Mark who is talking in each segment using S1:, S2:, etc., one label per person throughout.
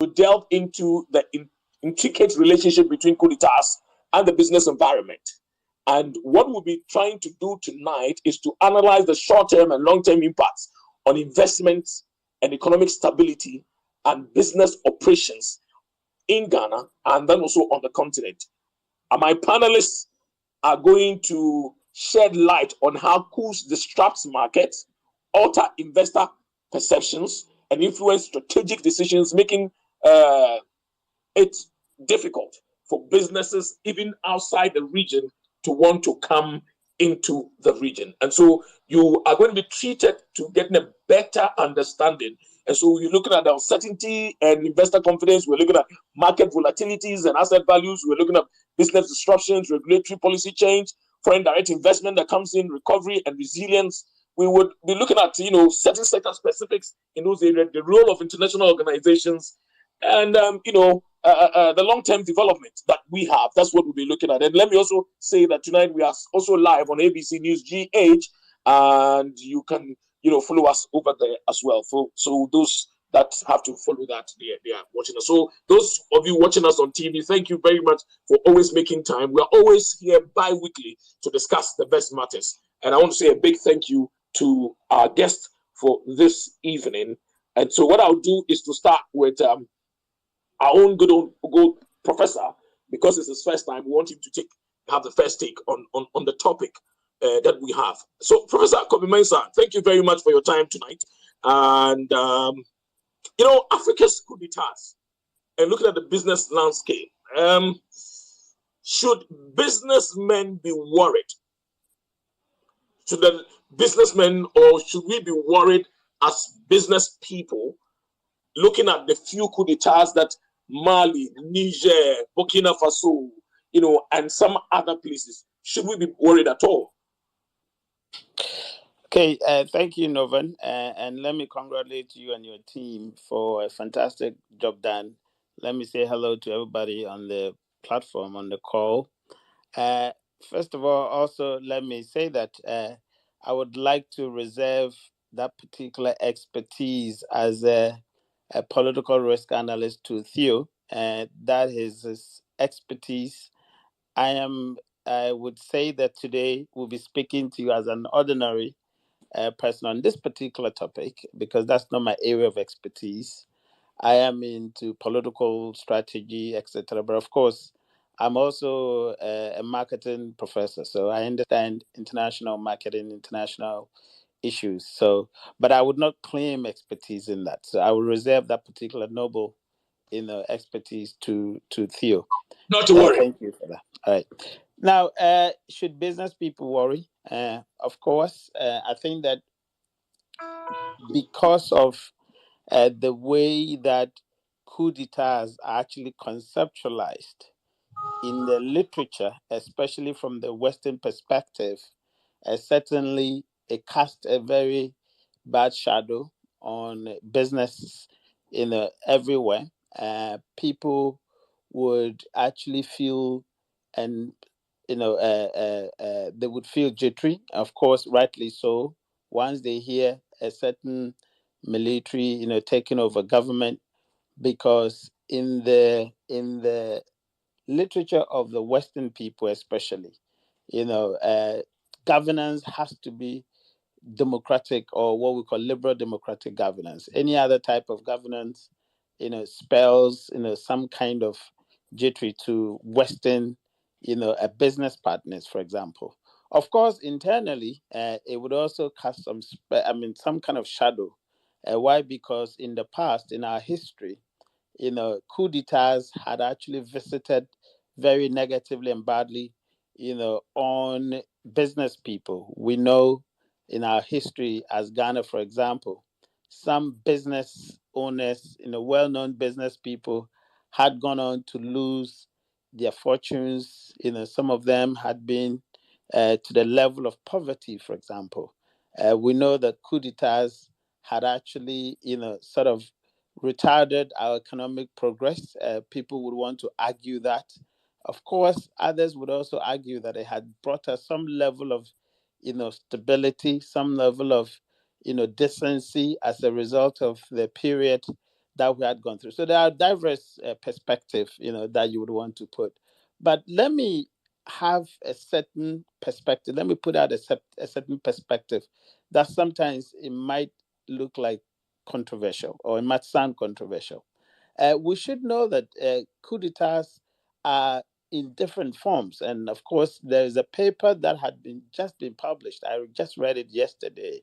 S1: delve into the intricate relationship between coup d'etats and the business environment. And what we'll be trying to do tonight is to analyze the short-term and long-term impacts on investments and economic stability and business operations in Ghana and then also on the continent. And my panelists are going to shed light on how coups disrupt markets, alter investor perceptions, and influence strategic decisions, making it difficult for businesses even outside the region to want to come into the region. And so you are going to be treated to getting a better understanding. And so you're looking at the uncertainty and investor confidence. We're looking at market volatilities and asset values. We're looking at business disruptions, regulatory policy change, foreign direct investment that comes in, recovery and resilience. We would be looking at, certain sector specifics in those areas, the role of international organizations, and the long-term development that we have. That's what we'll be looking at. And let me also say that tonight we are also live on ABC News GH, and you can follow us over there as well. So those that have to follow that, they are watching us. So those of you watching us on TV, thank you very much for always making time. We are always here bi-weekly to discuss the best matters. And I want to say a big thank you to our guest for this evening. And so what I'll do is to start with our own good professor, because it's his first time. We want him to have the first take on the topic that we have. So, Professor Kobe Mensah, thank you very much for your time tonight. And Africa's coup d'etats and looking at the business landscape, should businessmen be worried? Should the businessmen, or should we be worried as business people, looking at the few coup d'etats that Mali, Niger, Burkina Faso, and some other places, should we be worried at all?
S2: Okay, thank you, Norvan, and let me congratulate you and your team for a fantastic job done. Let me say hello to everybody on the platform, on the call. First of all, also let me say that I would like to reserve that particular expertise as a political risk analyst to Theo. That is his expertise. I would say that today we'll be speaking to you as an ordinary person on this particular topic, because that's not my area of expertise. I am into political strategy, etc. But of course, I'm also a marketing professor, so I understand international marketing, international issues. So, but I would not claim expertise in that. So I will reserve that particular noble, expertise to Theo.
S1: Not to worry.
S2: Thank you for that. All right. Now, should business people worry? Of course, I think that because of the way that coup d'etats are actually conceptualized in the literature, especially from the Western perspective, certainly it casts a very bad shadow on business everywhere. People would actually feel, and they would feel jittery, of course, rightly so, once they hear a certain military, taking over government, because in the literature of the Western people, especially, governance has to be democratic, or what we call liberal democratic governance. Any other type of governance, spells, some kind of jittery to Western, business partners, for example. Of course, internally, it would also cast some kind of shadow. Why? Because in the past, in our history, coup d'etats had actually visited very negatively and badly, on business people. We know in our history as Ghana, for example, some business owners, well-known business people had gone on to lose their fortunes. Some of them had been to the level of poverty, for example. We know that coup d'etats had actually, sort of retarded our economic progress. People would want to argue that. Of course, others would also argue that it had brought us some level of, stability, some level of, decency as a result of the period that we had gone through. So there are diverse perspectives, that you would want to put. But let me have a certain perspective. Let me put out a certain perspective that sometimes it might look like controversial, or it might sound controversial. We should know that coup d'etats are in different forms. And of course, there is a paper that had just been published. I just read it yesterday,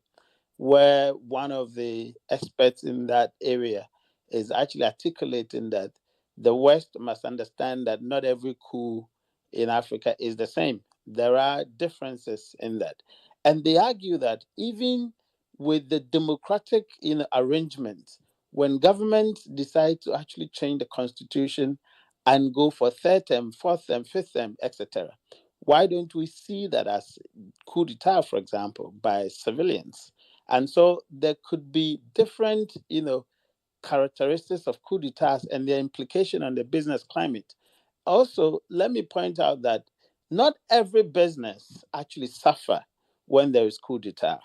S2: where one of the experts in that area is actually articulating that the West must understand that not every coup in Africa is the same. There are differences in that. And they argue that even with the democratic arrangement, when governments decide to actually change the constitution and go for third term, fourth term, fifth term, etc., why don't we see that as coup d'etat, for example, by civilians? And so there could be different, characteristics of coup d'etats and their implication on the business climate. Also, let me point out that not every business actually suffer when there is coup d'etat.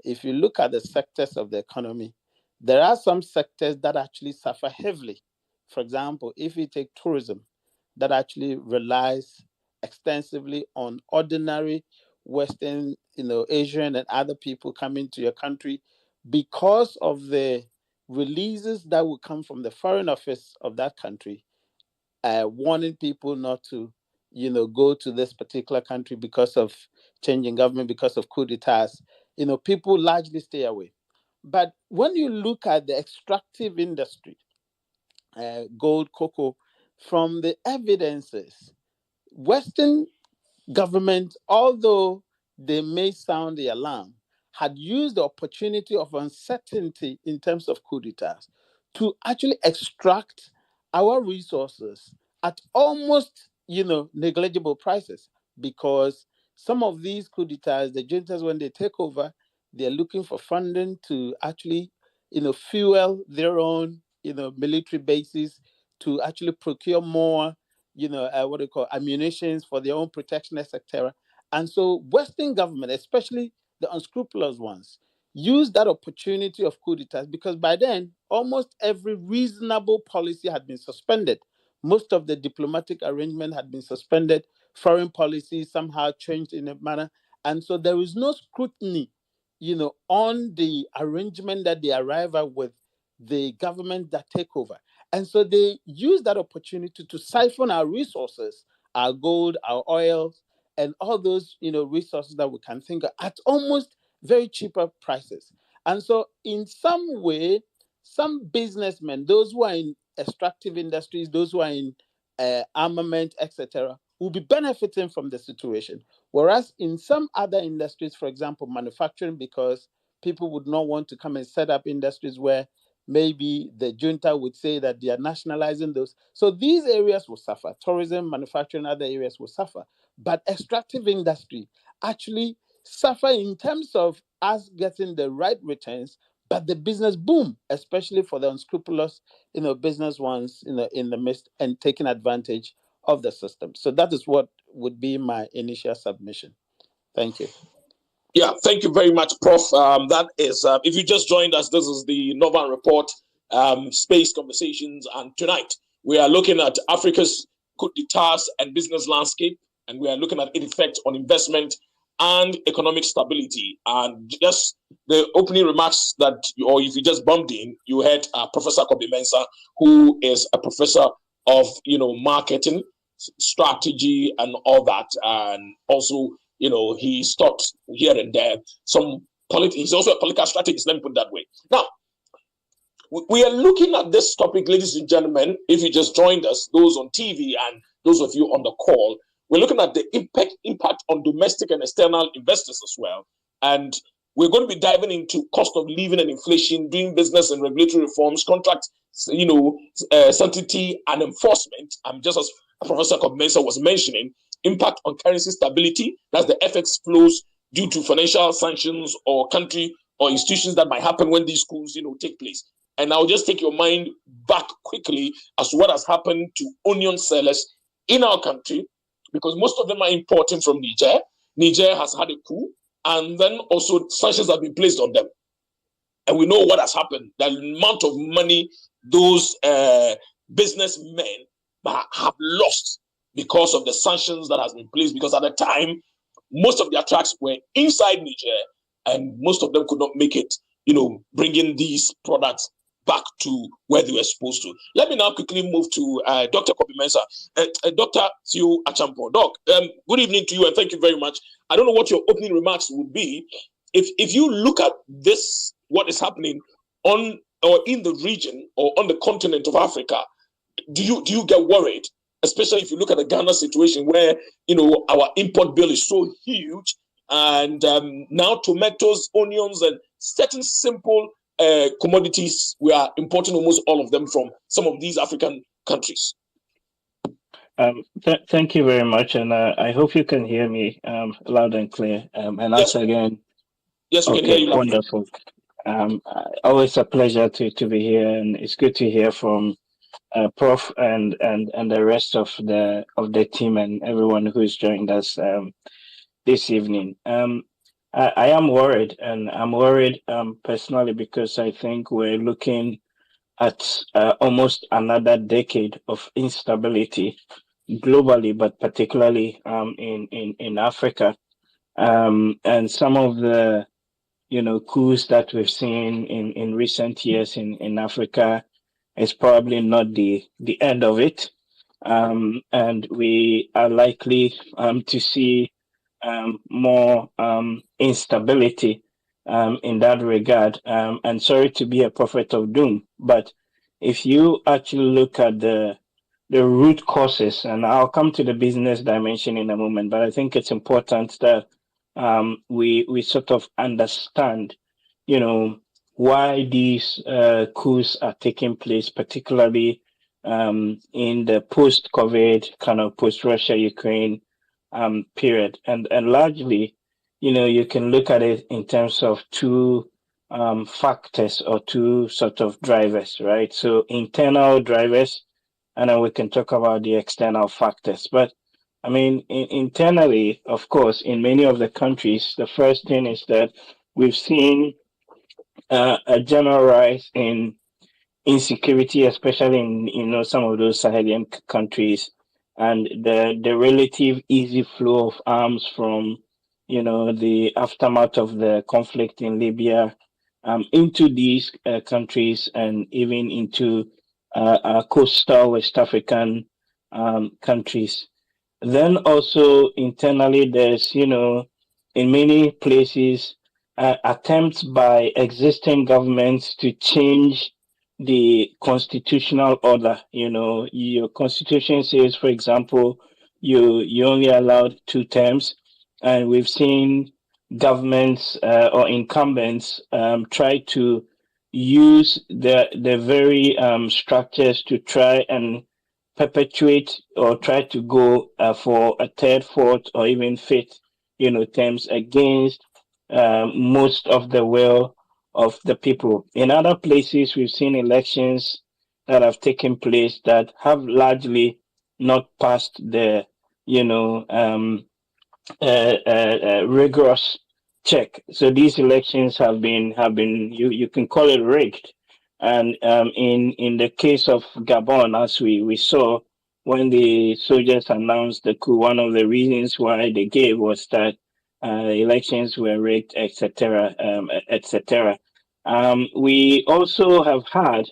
S2: If you look at the sectors of the economy, there are some sectors that actually suffer heavily. For example, if you take tourism, that actually relies extensively on ordinary Western, Asian and other people coming to your country because of the releases that will come from the foreign office of that country, warning people not to, go to this particular country because of changing government, because of coup d'etats. People largely stay away. But when you look at the extractive industry, gold, cocoa, from the evidences, Western government, although they may sound the alarm, had used the opportunity of uncertainty in terms of coup d'etats to actually extract our resources at almost, negligible prices, because some of these coup d'etats, the juntas, when they take over, they're looking for funding to actually, fuel their own, military bases, to actually procure more what do you call ammunitions for their own protection, etc. And so Western government, especially the unscrupulous ones, use that opportunity of coup d'etats, because by then almost every reasonable policy had been suspended. Most of the diplomatic arrangement had been suspended. Foreign policy somehow changed in a manner. And so there is no scrutiny, on the arrangement that they arrive at with the government that take over. And so they use that opportunity to siphon our resources, our gold, our oils, and all those resources that we can think of at almost very cheaper prices. And so in some way, some businessmen, those who are in extractive industries, those who are in armament, etc., will be benefiting from the situation. Whereas in some other industries, for example, manufacturing, because people would not want to come and set up industries where maybe the junta would say that they are nationalizing those. So these areas will suffer. Tourism, manufacturing, other areas will suffer. But extractive industry actually suffer in terms of us getting the right returns, but the business boom, especially for the unscrupulous, business ones, in the midst and taking advantage of the system. So that is what would be my initial submission. Thank you.
S1: Yeah, thank you very much, Prof. That is, if you just joined us, this is the Norvan Report Space Conversations. And tonight we are looking at Africa's coup d'etats and business landscape. And we are looking at its effect on investment and economic stability. And just the opening remarks that, or if you just bumped in, you heard Professor Kobe Mensah, who is a professor of, marketing, strategy, and all that. And also, he stops here and there. He's also a political strategist, let me put it that way. Now, we are looking at this topic, ladies and gentlemen. If you just joined us, those on TV and those of you on the call, we're looking at the impact on domestic and external investors as well. And we're going to be diving into cost of living and inflation, doing business and regulatory reforms, contract, sanctity and enforcement. Just as Professor Mensah was mentioning, impact on currency stability, that's the FX flows due to financial sanctions or country or institutions that might happen when these coups, take place. And I'll just take your mind back quickly as to what has happened to onion sellers in our country, because most of them are importing from Niger. Niger has had a coup, and then also sanctions have been placed on them. And we know what has happened. The amount of money those businessmen have lost because of the sanctions that has been placed. Because at the time, most of their trucks were inside Niger, and most of them could not make it, bringing these products back to where they were supposed to. Let me now quickly move to Dr. Kobi Mensah. Dr. Theo Achampo. Doc, good evening to you, and thank you very much. I don't know what your opening remarks would be. If you look at this, what is happening on or in the region or on the continent of Africa, do you get worried? Especially if you look at the Ghana situation, where our import bill is so huge, and now tomatoes, onions, and certain simple commodities, we are importing almost all of them from some of these African countries.
S3: Thank you very much, and I hope you can hear me loud and clear. And
S1: yes,
S3: again,
S1: yes, we can hear you.
S3: Wonderful. Always a pleasure to be here, and it's good to hear from Prof and the rest of the team and everyone who's joined us this evening. I am worried, and I'm worried personally because I think we're looking at almost another decade of instability globally, but particularly in Africa. And some of the coups that we've seen in recent years in Africa is probably not the end of it. And we are likely to see more instability in that regard. And sorry to be a prophet of doom, but if you actually look at the root causes, and I'll come to the business dimension in a moment, but I think it's important that we sort of understand, why these coups are taking place, particularly in the post-COVID kind of post-Russia Ukraine period, and largely, you can look at it in terms of two factors or two sort of drivers, right? So internal drivers, and then we can talk about the external factors. But I mean, internally, of course, in many of the countries, the first thing is that we've seen a general rise in insecurity, especially in some of those Sahelian countries, and the relative easy flow of arms from the aftermath of the conflict in Libya into these countries, and even into coastal West African countries. Then also internally, there's in many places attempts by existing governments to change the constitutional order. Your constitution says, for example, you only allowed 2 terms, and we've seen governments or incumbents try to use the very structures to try and perpetuate or try to go for a third, fourth, or even fifth, terms against most of the will of the people. In other places, we've seen elections that have taken place that have largely not passed the, rigorous check. So these elections have been you can call it rigged. And in the case of Gabon, as we saw when the soldiers announced the coup, one of the reasons why they gave was that elections were rigged, etc., etc. We also have had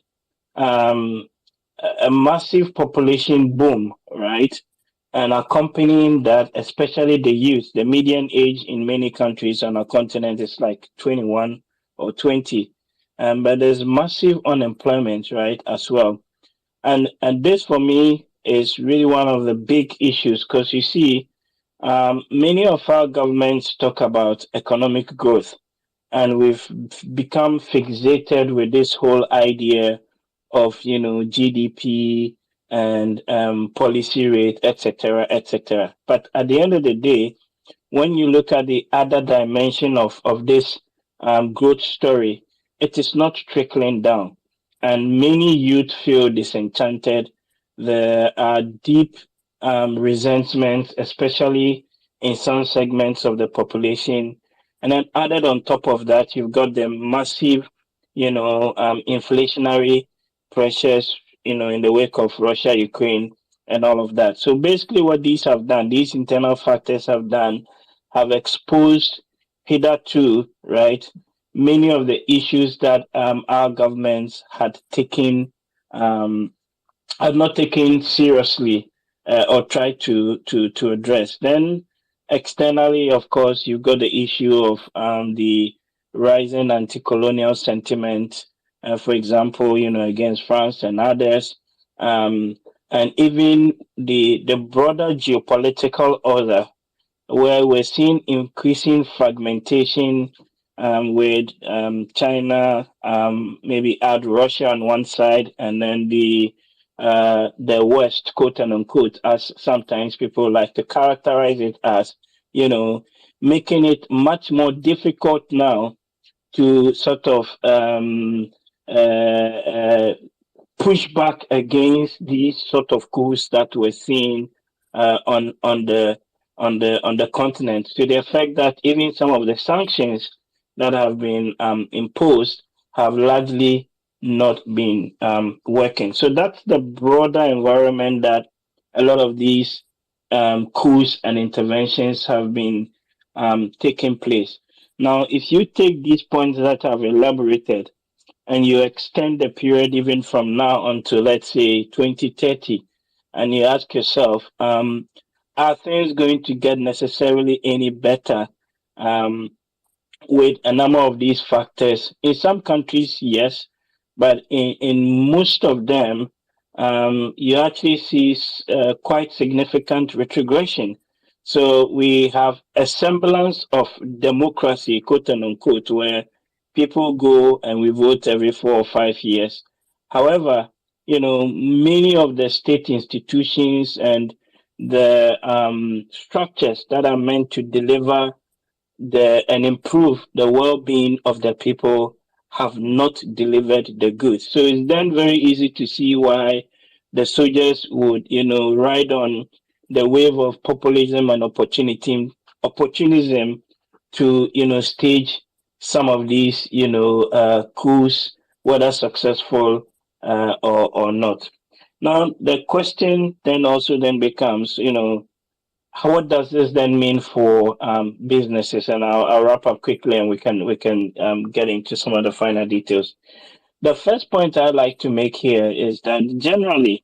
S3: a massive population boom, right? And accompanying that, especially the youth, the median age in many countries on our continent is like 21 or 20. But there's massive unemployment, right, as well. And this for me is really one of the big issues, because you see, many of our governments talk about economic growth, and we've become fixated with this whole idea of GDP and policy rate, etc., etc. But at the end of the day, when you look at the other dimension of this growth story, it is not trickling down, and many youth feel disenchanted. There are deep resentment, especially in some segments of the population. And then added on top of that, you've got the massive, inflationary pressures, in the wake of Russia, Ukraine, and all of that. So basically, what these have done, these internal factors have done, have exposed hitherto, right, many of the issues that our governments um, had not taken seriously, or tried to address. Then externally, of course, you've got the issue of the rising anti-colonial sentiment, for example, against France and others, um, and even the broader geopolitical order, where we're seeing increasing fragmentation, with China, maybe add Russia on one side, and then the West, quote and unquote, as sometimes people like to characterize it as, you know, making it much more difficult now to sort of push back against these sort of coups that we're seeing on the continent, to the effect that even some of the sanctions that have been imposed have largely not been working. So that's the broader environment that a lot of these coups and interventions have been taking place. Now, if you take these points that I've elaborated and you extend the period even from now until, let's say, 2030, and you ask yourself, are things going to get necessarily any better um, with a number of these factors? In some countries, yes, but in most of them, you actually see quite significant retrogression. So we have a semblance of democracy, quote and unquote, where people go and we vote every 4 or 5 years. However, many of the state institutions and the structures that are meant to deliver and improve the well-being of the people have not delivered the goods. So it's then very easy to see why the soldiers would, ride on the wave of populism and opportunism to, stage some of these, coups, whether successful or not. Now, the question then also then becomes, what does this then mean for businesses? And I'll wrap up quickly, and we can get into some of the finer details. The first point I'd like to make here is that generally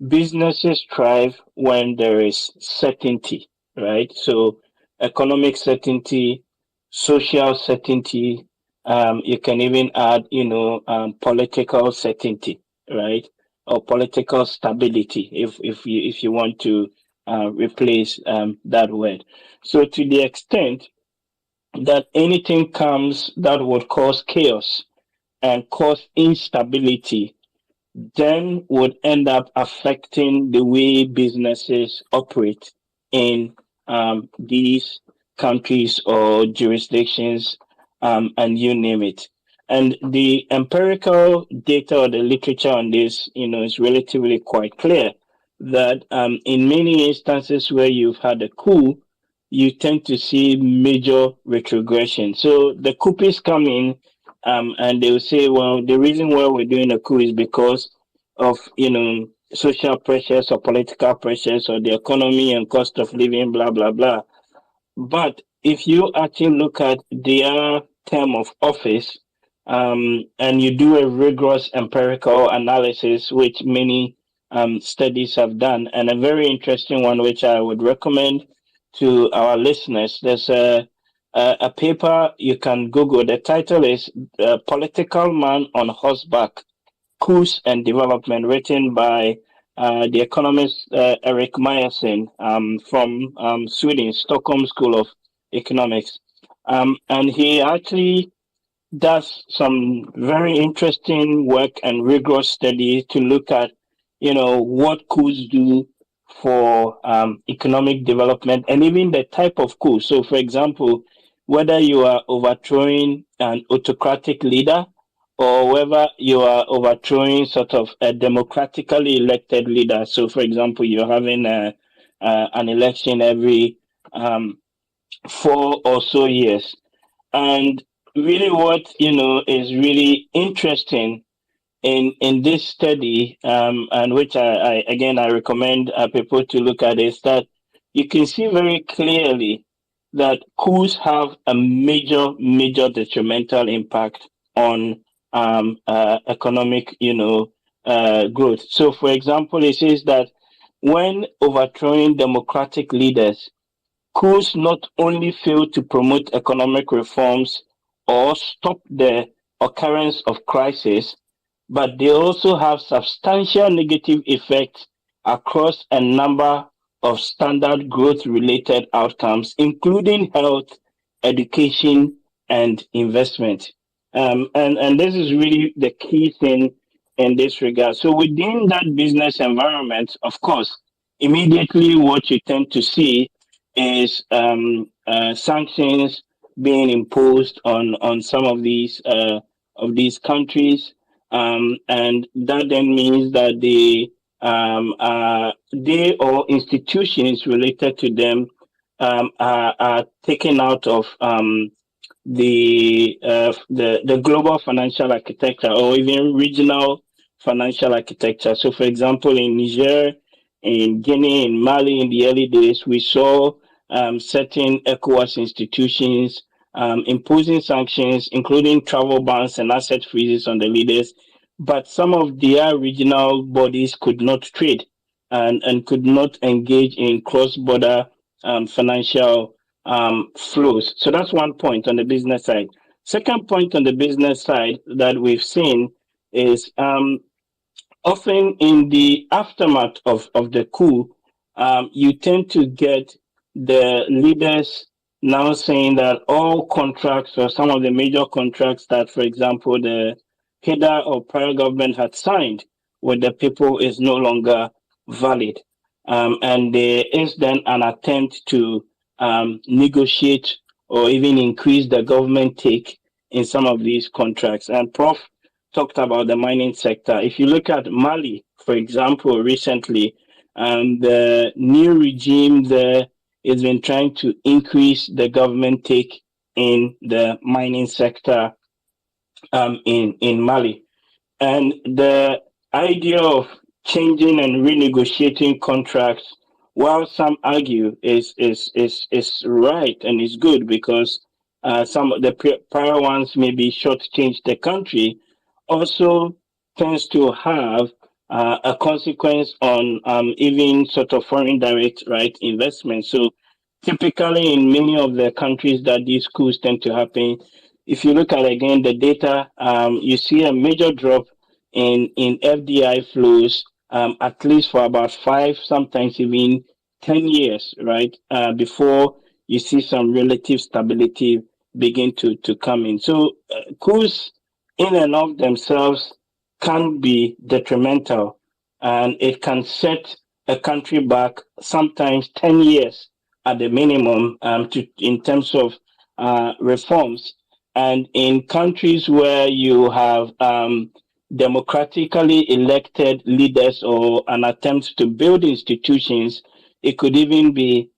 S3: businesses thrive when there is certainty, right? So economic certainty, social certainty. You can even add, political certainty, right? Or political stability, if you want to replace that word. So to the extent that anything comes that would cause chaos and cause instability, then would end up affecting the way businesses operate in these countries or jurisdictions, and you name it. And the empirical data or the literature on this, is relatively quite clear that in many instances where you've had a coup, you tend to see major retrogression. So the coupists come in, and they'll say, well, the reason why we're doing a coup is because of, social pressures or political pressures or the economy and cost of living, blah, blah, blah. But if you actually look at their term of office, and you do a rigorous empirical analysis, which many studies have done, and a very interesting one, which I would recommend to our listeners, there's a paper you can Google. The title is Political Man on Horseback, Coups and Development, written by the economist Eric Meyerson, from Sweden, Stockholm School of Economics. And he actually does some very interesting work and rigorous study to look at, what coups do for economic development and even the type of coup. So, for example, whether you are overthrowing an autocratic leader or whether you are overthrowing sort of a democratically elected leader. So, for example, you're having an election every 4 or so years. And really what, is really interesting in this study, and which I again I recommend people to look at, is that you can see very clearly that coups have a major detrimental impact on economic, growth. So, for example, it says that when overthrowing democratic leaders, coups not only fail to promote economic reforms or stop the occurrence of crisis, but they also have substantial negative effects across a number of standard growth related outcomes, including health, education, and investment. And this is really the key thing in this regard. So, within that business environment, of course, immediately what you tend to see is sanctions being imposed on some of these countries, and that then means that they or institutions related to them are taken out of the global financial architecture or even regional financial architecture. So, for example, in Niger, in Guinea, in Mali, in the early days, we saw certain ECOWAS institutions imposing sanctions, including travel bans and asset freezes on the leaders. But some of their regional bodies could not trade and could not engage in cross border financial flows. So that's one point on the business side. Second point on the business side that we've seen is often in the aftermath of the coup, you tend to get the leaders now saying that all contracts or some of the major contracts that, for example, the header or prior government had signed with the people is no longer valid. And there is then an attempt to negotiate or even increase the government take in some of these contracts. And Prof talked about the mining sector. If you look at Mali, for example, recently, the new regime there has been trying to increase the government take in the mining sector in Mali. And the idea of changing and renegotiating contracts, while some argue is right and is good because some of the prior ones maybe shortchange the country, also tends to have a consequence on even sort of foreign direct right investment. So typically in many of the countries that these coups tend to happen, if you look at again the data, you see a major drop in FDI flows, at least for about 5, sometimes even 10 years, right? Before you see some relative stability begin to come in. So coups in and of themselves can be detrimental, and it can set a country back sometimes 10 years at the minimum, in terms of reforms. And in countries where you have democratically elected leaders or an attempt to build institutions, it could even be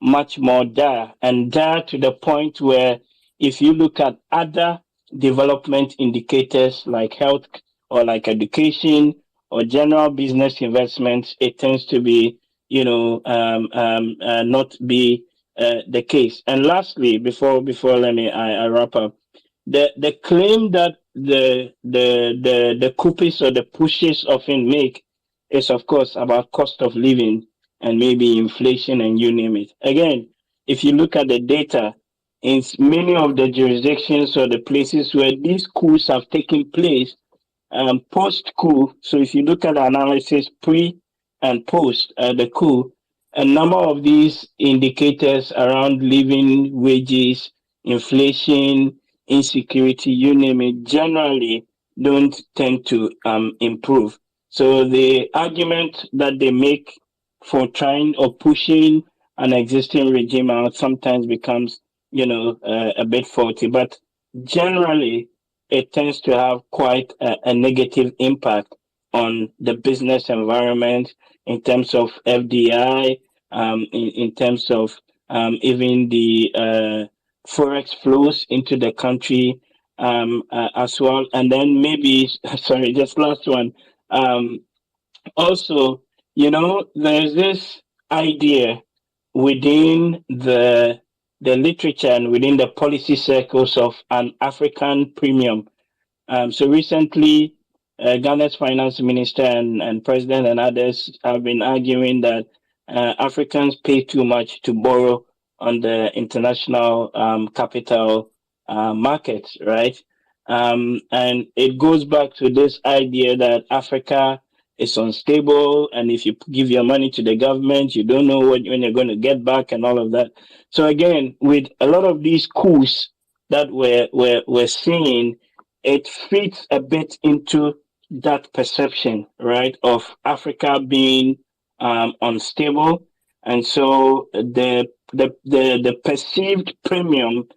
S3: much more dire, and dire to the point where if you look at other development indicators like health or like education or general business investments, it tends to be, not be the case. And lastly, before let me I wrap up, the claim that the coupists or the pushes often make is of course about cost of living and maybe inflation and you name it. Again, if you look at the data in many of the jurisdictions or the places where these coups have taken place, post coup. So if you look at the analysis pre and post the coup, a number of these indicators around living wages, inflation, insecurity, you name it, generally don't tend to improve. So the argument that they make for trying or pushing an existing regime out sometimes becomes, a bit faulty. But generally, it tends to have quite a negative impact on the business environment in terms of FDI, in terms of even the forex flows into the country, as well. And then maybe, sorry, just last one. Um, Also, there's this idea within the literature and within the policy circles of an African premium. So recently, Ghana's finance minister and president and others have been arguing that Africans pay too much to borrow on the international capital markets, right? And it goes back to this idea that Africa is unstable, and if you give your money to the government, you don't know when you're going to get back and all of that. So again, with a lot of these coups that we're seeing, it fits a bit into that perception, right, of Africa being unstable, and so the perceived premium,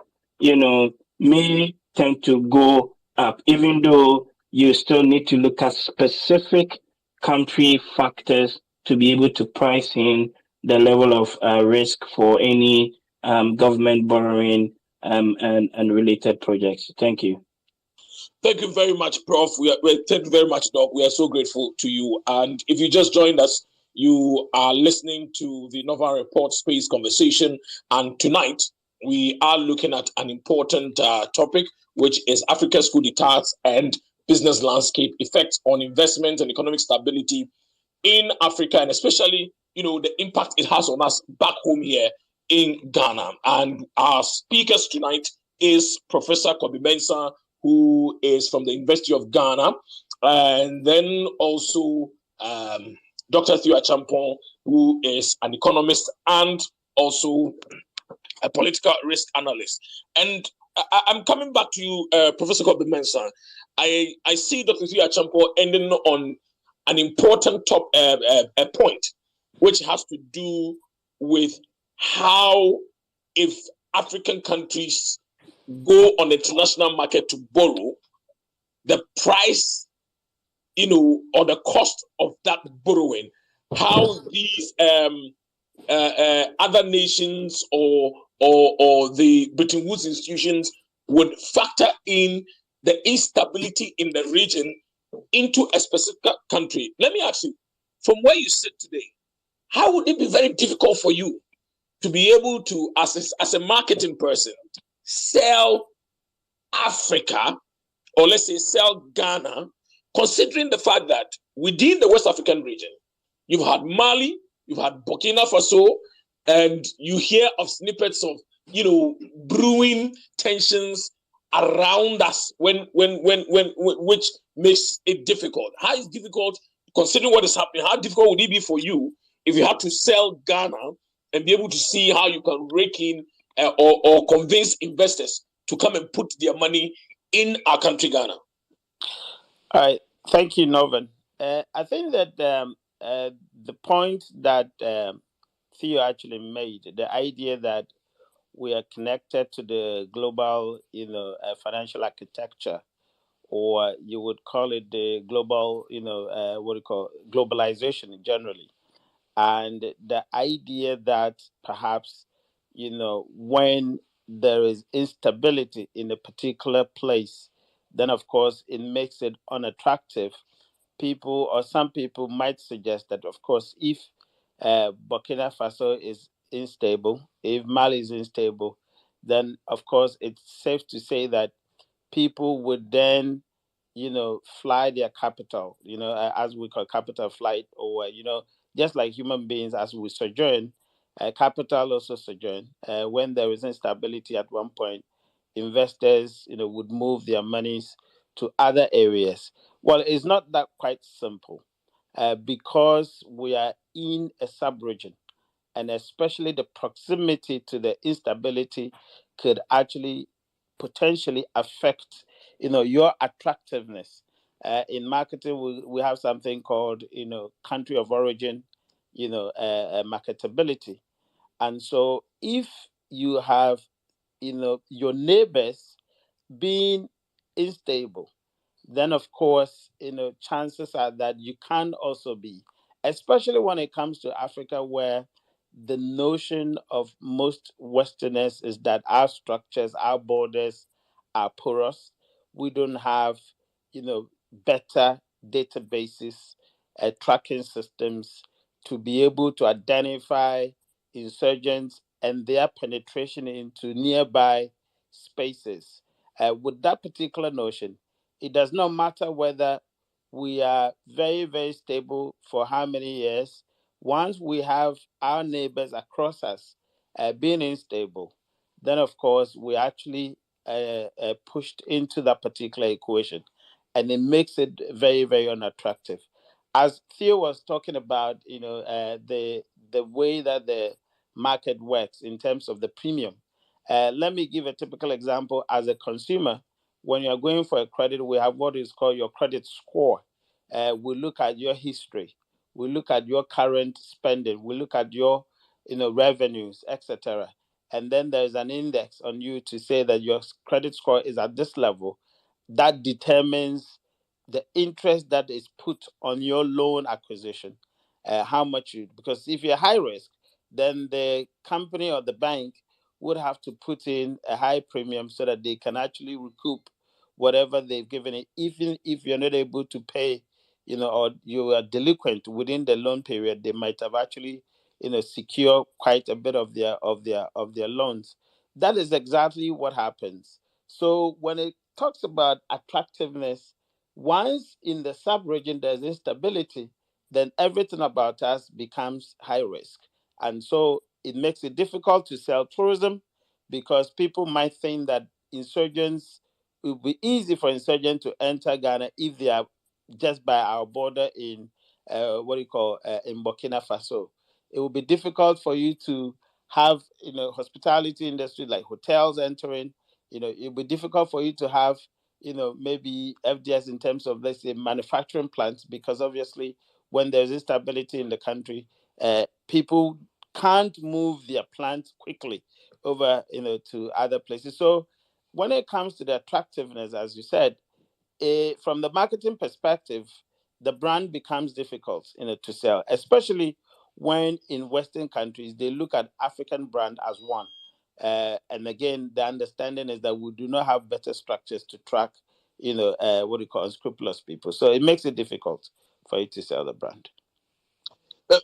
S3: may tend to go up, even though you still need to look at specific country factors to be able to price in the level of risk for any government borrowing and related projects. Thank you.
S1: Thank you very much, Prof. Thank you very much, Doc. We are so grateful to you. And if you just joined us, you are listening to the Norvan Reports Space Conversation. And tonight, we are looking at an important topic, which is Africa's coup d'etats and business landscape effects on investment and economic stability in Africa, and especially, the impact it has on us back home here in Ghana. And our speakers tonight is Professor Kobe Mensah, who is from the University of Ghana, and then also Dr. Theo Achampong, who is an economist and also a political risk analyst. And I'm coming back to you, Professor Kobe Mensah. I see Dr. Theo Achampong ending on an important point, which has to do with how, if African countries go on the international market to borrow, the price, or the cost of that borrowing, how these other nations or the Bretton Woods institutions would factor in the instability in the region into a specific country. Let me ask you, from where you sit today, how would it be very difficult for you to be able to, as a marketing person, sell Africa, or let's say sell Ghana, considering the fact that within the West African region, you've had Mali, you've had Burkina Faso, and you hear of snippets of, brewing tensions around us when which makes it difficult. How is it difficult, considering what is happening? How difficult would it be for you if you had to sell Ghana and be able to see how you can rake in or convince investors to come and put their money in our country, Ghana?
S2: All right. Thank you, Norvan. I think that the point that Theo actually made, the idea that we are connected to the global, financial architecture, or you would call it the global, what do you call globalization generally, and the idea that perhaps, when there is instability in a particular place, then of course it makes it unattractive. People, or some people, might suggest that, of course, if Burkina Faso is unstable, if Mali is unstable, then of course it's safe to say that people would then, fly their capital, as we call capital flight, or, just like human beings, as we sojourn, capital also sojourn. When there is instability at one point, investors, would move their monies to other areas. Well, it's not that quite simple, because we are in a sub-region, and especially the proximity to the instability could actually potentially affect, your attractiveness. In marketing, we have something called, country of origin, marketability. And so if you have, your neighbors being unstable, then of course, chances are that you can also be, especially when it comes to Africa, where the notion of most Westerners is that our structures, our borders are porous. we don't have, better databases, tracking systems to be able to identify insurgents and their penetration into nearby spaces. With that particular notion, it does not matter whether we are very, very stable for how many years. Once we have our neighbors across us being unstable, then of course we actually pushed into that particular equation, and it makes it very, very unattractive. As Theo was talking about, the way that the market works in terms of the premium. Let me give a typical example. As a consumer, when you're going for a credit, we have what is called your credit score. We look at your history, we look at your current spending, we look at your revenues, etc. And then there's an index on you to say that your credit score is at this level. That determines the interest that is put on your loan acquisition. How much you, because if you're high risk, then the company or the bank would have to put in a high premium so that they can actually recoup whatever they've given it, even if you're not able to pay, or you are delinquent within the loan period. They might have actually, secure quite a bit of their loans. That is exactly what happens. So when it talks about attractiveness, once in the sub-region there's instability, then everything about us becomes high risk. And so it makes it difficult to sell tourism, because people might think that insurgents, it would be easy for insurgents to enter Ghana if they are just by our border in in Burkina Faso. It will be difficult for you to have hospitality industry like hotels entering. It will be difficult for you to have maybe FDS in terms of, let's say, manufacturing plants, because obviously when there's instability in the country, people can't move their plants quickly over to other places. So when it comes to the attractiveness, as you said, from the marketing perspective, the brand becomes difficult to sell, especially when in Western countries they look at African brand as one. And again, the understanding is that we do not have better structures to track, what do you call unscrupulous people. So it makes it difficult for you to sell the brand.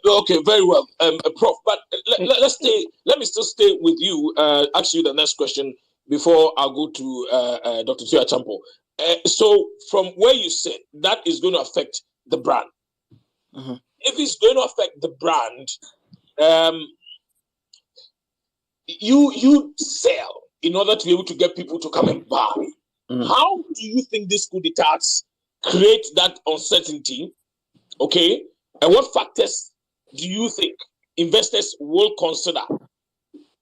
S1: Okay, very well, Prof. But let's stay. Let me still stay with you. Ask you the next question before I go to Dr. Tia Champo. So, from where you sit, that is going to affect the brand.
S2: Mm-hmm.
S1: If it's going to affect the brand, you sell in order to be able to get people to come and buy. Mm-hmm. How do you think this coup d'etat create that uncertainty? Okay, and what factors do you think investors will consider?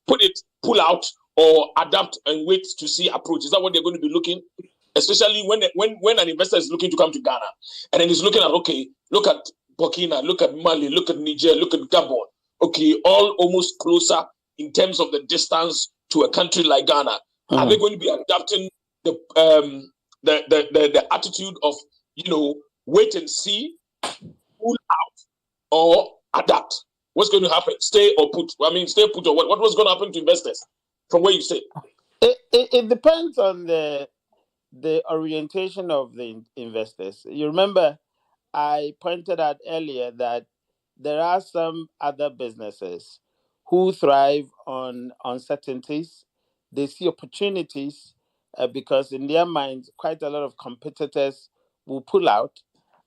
S1: Pull out, or adapt and wait to see approach? Is that what they're going to be looking? Especially when an investor is looking to come to Ghana, and then he's looking at, okay, look at Burkina, look at Mali, look at Niger, look at Gabon. Okay, all almost closer in terms of the distance to a country like Ghana. Mm-hmm. Are they going to be adapting the attitude of wait and see, pull out, or adapt? What's going to happen? Stay or put? I mean, stay put or what? What was going to happen to investors from where you sit?
S2: It depends on the orientation of the investors. You remember I pointed out earlier that there are some other businesses who thrive on uncertainties. They see opportunities because in their minds, quite a lot of competitors will pull out.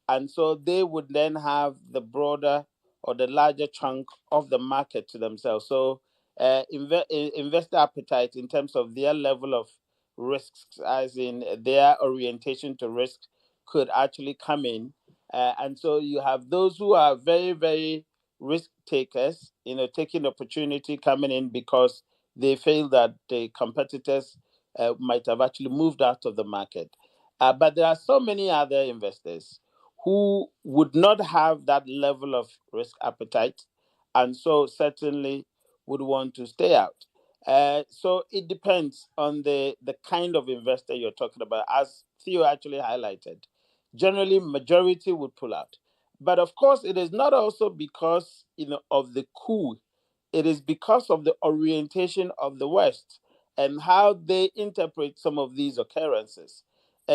S2: And so they would then have the broader or the larger chunk of the market to themselves. So investor appetite in terms of their level of risks, as in their orientation to risk, could actually come in. And so you have those who are very, very risk takers, taking opportunity, coming in because they feel that the competitors might have actually moved out of the market. But there are so many other investors who would not have that level of risk appetite, and so certainly would want to stay out. So it depends on the kind of investor you're talking about. As Theo actually highlighted, generally majority would pull out. But of course, it is not also because of the coup. It is because of the orientation of the West and how they interpret some of these occurrences.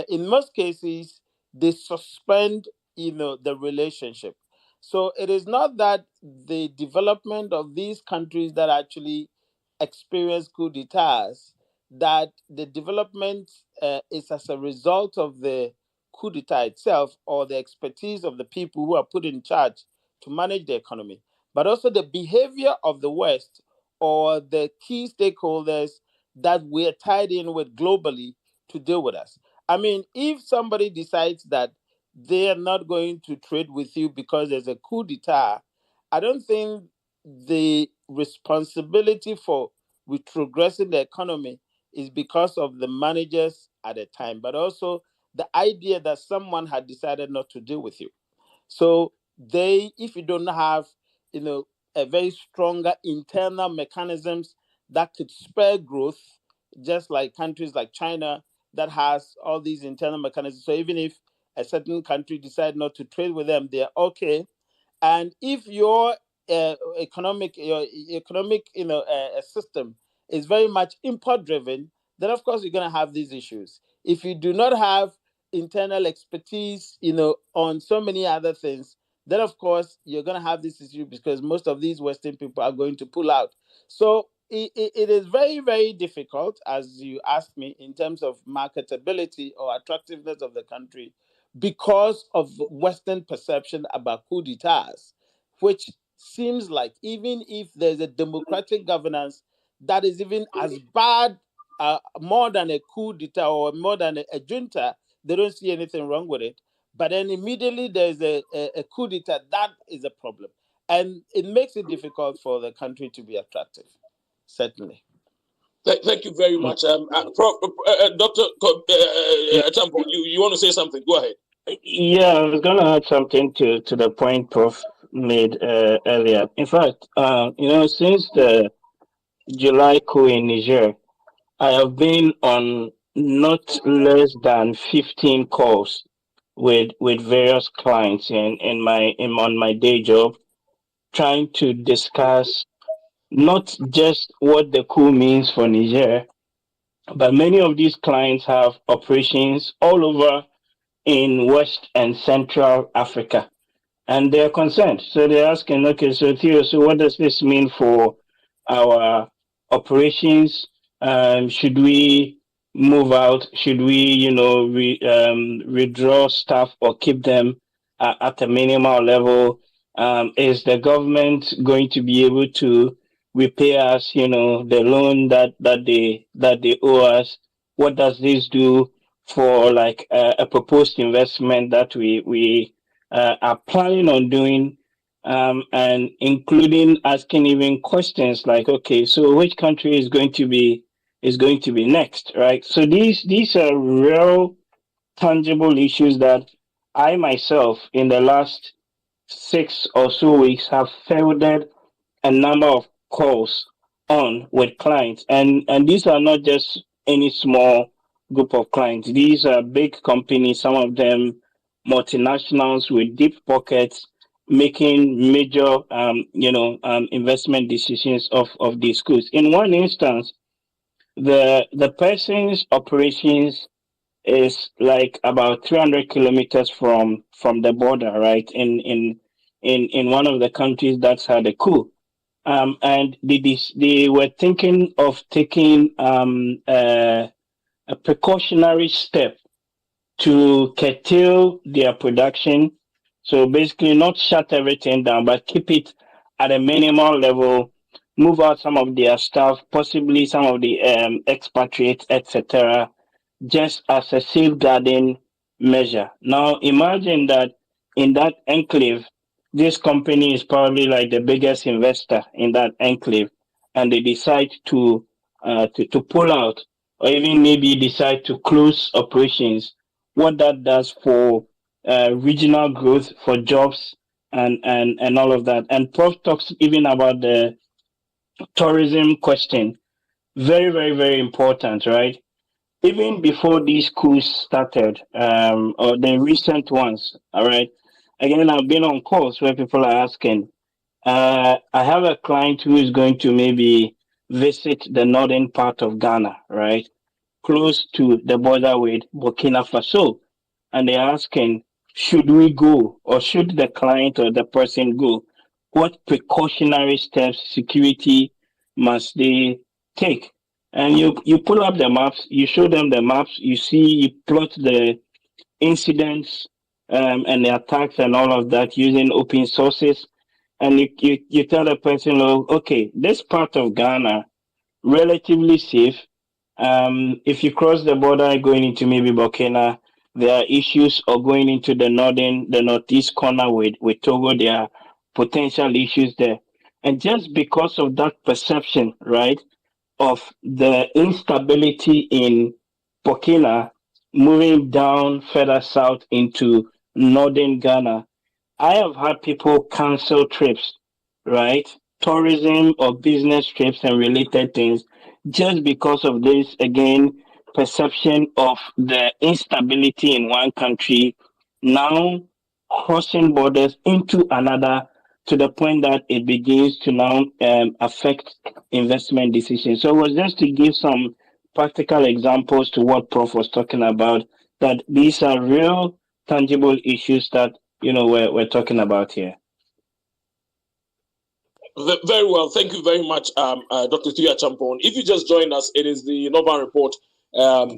S2: in most cases, they suspend, the relationship. So it is not that the development of these countries that actually experience coup d'etats, that the development is as a result of the coup d'etat itself or the expertise of the people who are put in charge to manage the economy, but also the behavior of the West or the key stakeholders that we're tied in with globally to deal with us. I mean, if somebody decides that they are not going to trade with you because there's a coup d'etat, I don't think the responsibility for retrogressing the economy is because of the managers at the time, but also the idea that someone had decided not to deal with you. So if you don't have, a very stronger internal mechanisms that could spur growth, just like countries like China that has all these internal mechanisms. So even if a certain country decide not to trade with them, they're okay. And if your economic system is very much import driven, then of course you're going to have these issues. If you do not have internal expertise, on so many other things, then of course you're going to have this issue because most of these Western people are going to pull out. So it is very, very difficult, as you asked me, in terms of marketability or attractiveness of the country because of Western perception about coup d'etats, which seems like even if there's a democratic governance that is even as bad, more than a coup d'etat or more than a junta, they don't see anything wrong with it. But then immediately there's a coup d'etat, that is a problem. And it makes it difficult for the country to be attractive, certainly.
S1: Thank you very much. Dr. Champo, you want to say something? Go ahead.
S3: Yeah, I was gonna add something to the point Prof made earlier. In fact, since the July coup in Niger, I have been on not less than 15 calls with various clients on my day job, trying to discuss not just what the coup means for Niger, but many of these clients have operations all over in West and Central Africa, and they're concerned. So they're asking, okay, so Theo, so what does this mean for our operations? Should we move out? Should we, withdraw staff or keep them at a minimal level? Is the government going to be able to repay us, the loan that they owe us? What does this do for like a proposed investment that we are planning on doing, and including asking even questions like, okay, so which country is going to be next, right? So these are real tangible issues that I myself in the last 6 or so weeks have fielded a number of calls on with clients, and these are not just any small group of clients. These are big companies, some of them multinationals with deep pockets, making major investment decisions of these schools. In one instance, the person's operations is like about 300 kilometers from the border, right, in one of the countries that's had a coup. And they were thinking of taking a precautionary step to curtail their production. So basically, not shut everything down, but keep it at a minimal level, move out some of their staff, possibly some of the expatriates, etc., just as a safeguarding measure. Now, imagine that in that enclave, this company is probably like the biggest investor in that enclave, and they decide to pull out, or even maybe decide to close operations. What that does for regional growth, for jobs, and all of that. And Prof talks even about the tourism question. Very, very, very important, right? Even before these coups started, or the recent ones, all right. Again, I've been on calls where people are asking. I have a client who is going to maybe visit the northern part of Ghana, right? close to the border with Burkina Faso, and they're asking, should we go or should the client or the person go? What precautionary steps, security must they take? And you pull up the maps, you show them the maps, you see, you plot the incidents and the attacks and all of that using open sources. And you tell the person, oh, okay, this part of Ghana, relatively safe. If you cross the border going into maybe Burkina, there are issues, or going into the northeast corner with Togo, there are potential issues there. And just because of that perception, right, of the instability in Burkina moving down further south into northern Ghana, I have had people cancel trips, right? Tourism or business trips and related things, just because of this, again, perception of the instability in one country now crossing borders into another, to the point that it begins to now affect investment decisions. So it was just to give some practical examples to what Prof was talking about, that these are real tangible issues that we're talking about here.
S1: Very well. Thank you very much, Dr. Thuya Champon. If you just joined us, it is the Norvan Report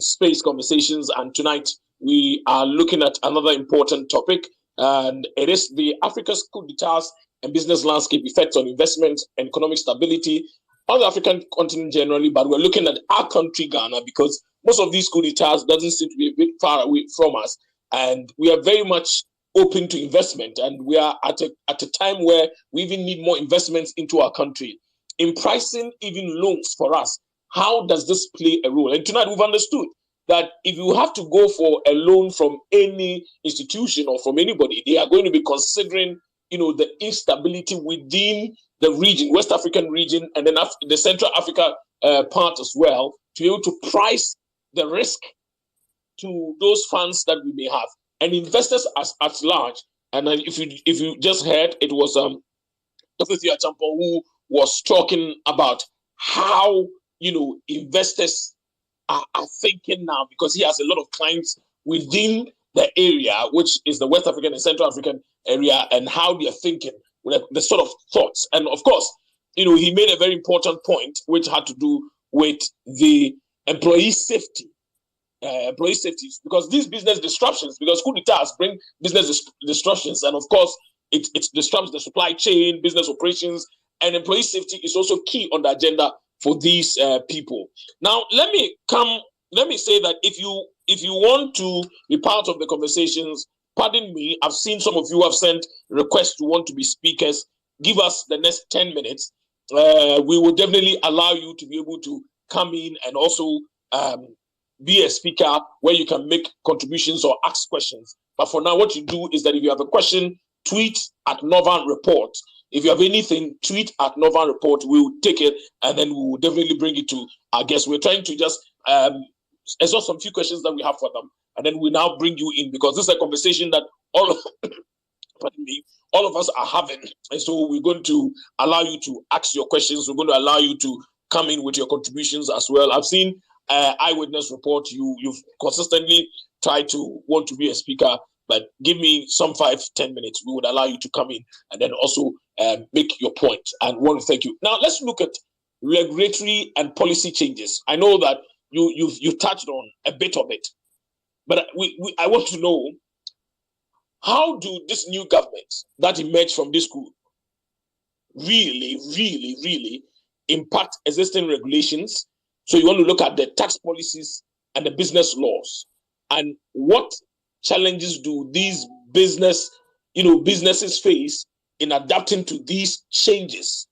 S1: Space Conversations, and tonight we are looking at another important topic, and it is the Africa's coup d'etats and business landscape effects on investment and economic stability on the African continent generally, but we're looking at our country, Ghana, because most of these coup d'etats doesn't seem to be a bit far away from us, and we are very much open to investment, and we are at a time where we even need more investments into our country. In pricing even loans for us, how does this play a role? And tonight we've understood that if you have to go for a loan from any institution or from anybody, they are going to be considering, the instability within the region, West African region, and then the Central Africa part as well, to be able to price the risk to those funds that we may have. And investors at large. And if you just heard, it was Dr. Thuya Champon who was talking about how investors are thinking now, because he has a lot of clients within the area, which is the West African and Central African area, and how they are thinking, the sort of thoughts. And of course, he made a very important point which had to do with the employee safety. Because these business disruptions, because coup d'etats bring business disruptions, and of course it disrupts the supply chain, business operations, and employee safety is also key on the agenda for these people. Now let me say that if you want to be part of the conversations, pardon me, I've seen some of you have sent requests to want to be speakers. Give us the next 10 minutes. We will definitely allow you to be able to come in and also be a speaker where you can make contributions or ask questions. But for now, what you do is that if you have a question, tweet at Norvan Reports. If you have anything, tweet at Norvan Report. We'll take it and then we will definitely bring it to our guests. We're trying to just exhaust some few questions that we have for them, and then we now bring you in, because this is a conversation that all of us are having. And so we're going to allow you to ask your questions. We're going to allow you to come in with your contributions as well. I've seen Eyewitness Report, you've consistently tried to want to be a speaker, but give me some 5-10 minutes. We would allow you to come in and then also make your point, and want to thank you. Now let's look at regulatory and policy changes. I know that you touched on a bit of it, but I want to know, how do this new government that emerged from this coup really impact existing regulations? So you want to look at the tax policies and the business laws, and what challenges do these businesses face in adapting to these changes?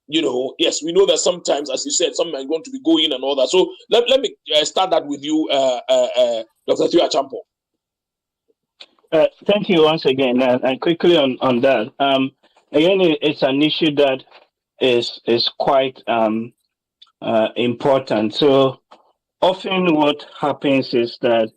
S1: Yes, we know that sometimes, as you said, some are going to be going and all that. So let me start that with you, Dr. Thuya Champon.
S3: Thank you once again, and quickly on that. Again, it's an issue that is quite important. So often what happens is that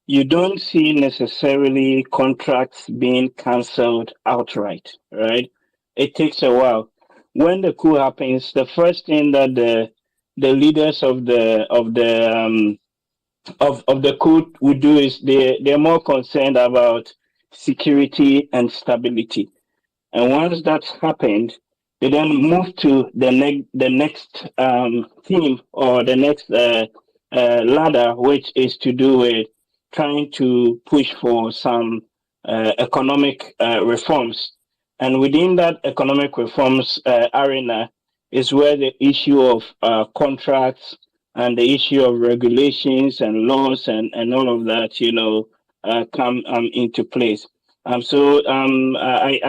S3: you don't see necessarily contracts being cancelled outright, right? It takes a while. When the coup happens, the first thing that the leaders of the of the coup would do is they're more concerned about security and stability. And once that's happened, they then move to the next theme, or the next ladder, which is to do with trying to push for some economic reforms. And within that economic reforms arena is where the issue of contracts and the issue of regulations and laws and all of that, come into place. I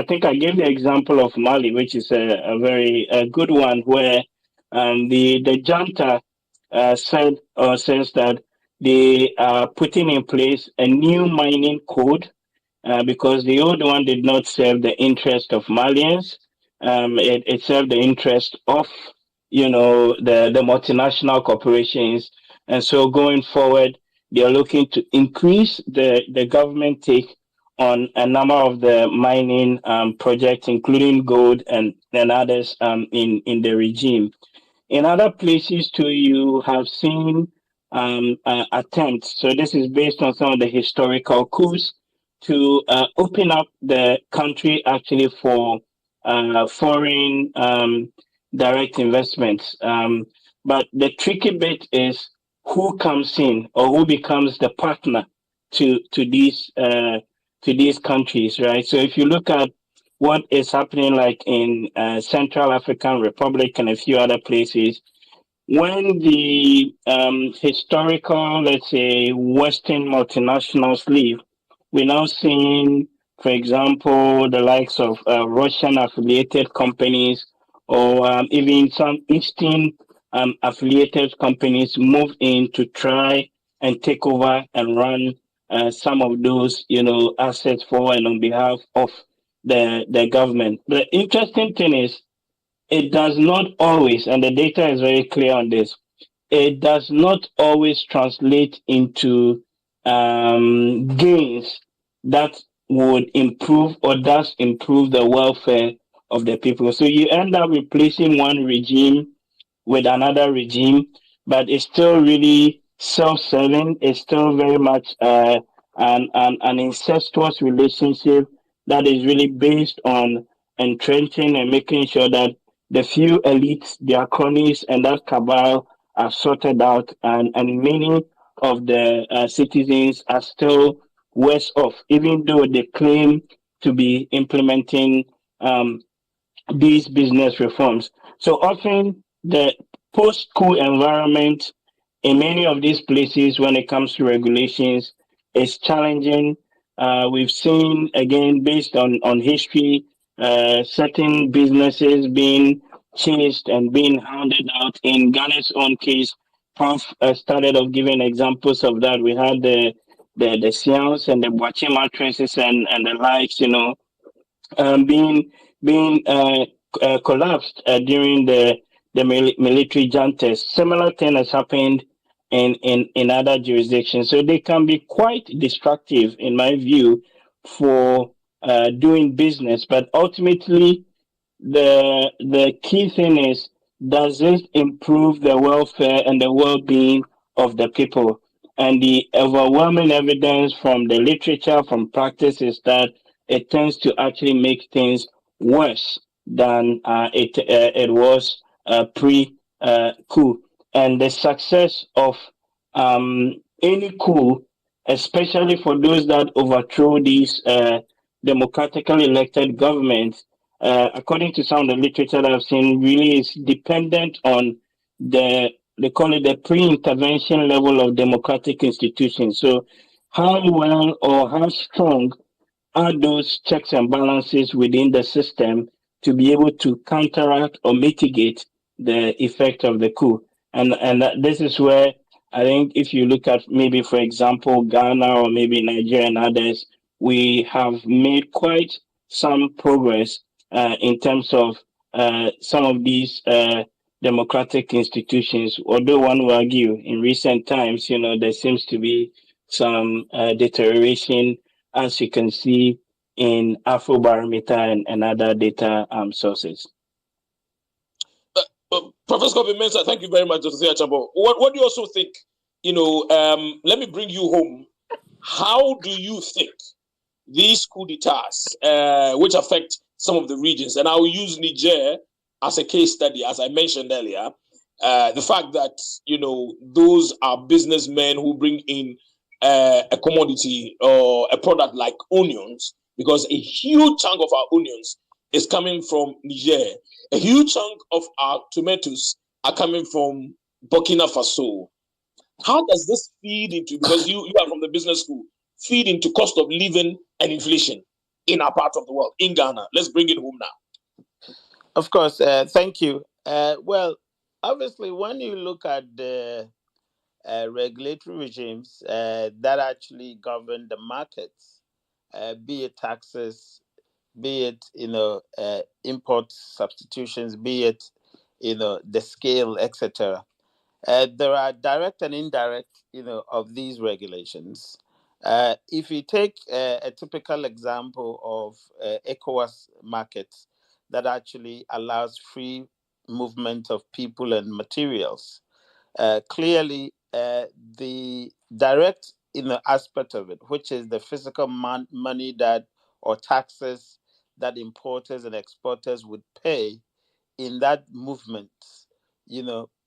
S3: think I gave the example of Mali, which is a very good one, where the junta says that they are putting in place a new mining code because the old one did not serve the interest of Malians. It served the interest of, the multinational corporations. And so going forward, they are looking to increase the government take on a number of the mining projects, including gold and others in the regime. In other places too, you have seen attempts. So this is based on some of the historical coups to open up the country actually for foreign direct investments. But the tricky bit is who comes in or who becomes the partner to these countries, right? So if you look at what is happening like in Central African Republic and a few other places, when the historical, let's say, Western multinationals leave, we're now seeing, for example, the likes of Russian affiliated companies or even some Eastern affiliated companies move in to try and take over and run some of those, assets for and on behalf of the government. The interesting thing is it does not always, and the data is very clear on this, it does not always translate into gains that would improve or does improve the welfare of the people. So you end up replacing one regime with another regime, but it's still really self-serving. It's still very much an incestuous relationship that is really based on entrenching and making sure that the few elites, their cronies, and that cabal are sorted out, and many of the citizens are still worse off, even though they claim to be implementing these business reforms. So often, the post coup environment in many of these places, when it comes to regulations, is challenging. We've seen, again, based on history, certain businesses being chased and being hounded out. In Ghana's own case, Prof started off giving examples of that. We had the Sians and the Boache mattresses and the likes, being collapsed during the military juntas. Similar thing has happened in other jurisdictions. So they can be quite destructive, in my view, for doing business. But ultimately, the key thing is, does it improve the welfare and the well-being of the people? And the overwhelming evidence from the literature, from practice, is that it tends to actually make things worse than it was pre coup. And the success of any coup, especially for those that overthrow these democratically elected governments, according to some of the literature that I've seen, really is dependent on they call it the pre-intervention level of democratic institutions. So, how well or how strong are those checks and balances within the system to be able to counteract or mitigate the effect of the coup? This is where I think if you look at maybe, for example, Ghana or maybe Nigeria and others, we have made quite some progress in terms of some of these democratic institutions. Although one will argue in recent times, there seems to be some deterioration, as you can see in Afrobarometer and other data sources.
S1: Professor Kobe Mensah, thank you very much, Dr. Siachabo. What do you also think let me bring you home. How do you think these coup d'etats, which affect some of the regions, and I will use Niger as a case study, as I mentioned earlier, the fact that those are businessmen who bring in a commodity or a product like onions, because a huge chunk of our onions is coming from Niger. A huge chunk of our tomatoes are coming from Burkina Faso. How does this feed into, because you are from the business school, feed into cost of living and inflation in our part of the world, in Ghana? Let's bring it home now.
S2: Of course, thank you. Well, obviously, when you look at the regulatory regimes that actually govern the markets, be it taxes, be it import substitutions, be it the scale, etc. There are direct and indirect, of these regulations. If you take a typical example of ECOWAS markets that actually allows free movement of people and materials, clearly the direct aspect of it, which is the physical money that or taxes that importers and exporters would pay in that movement,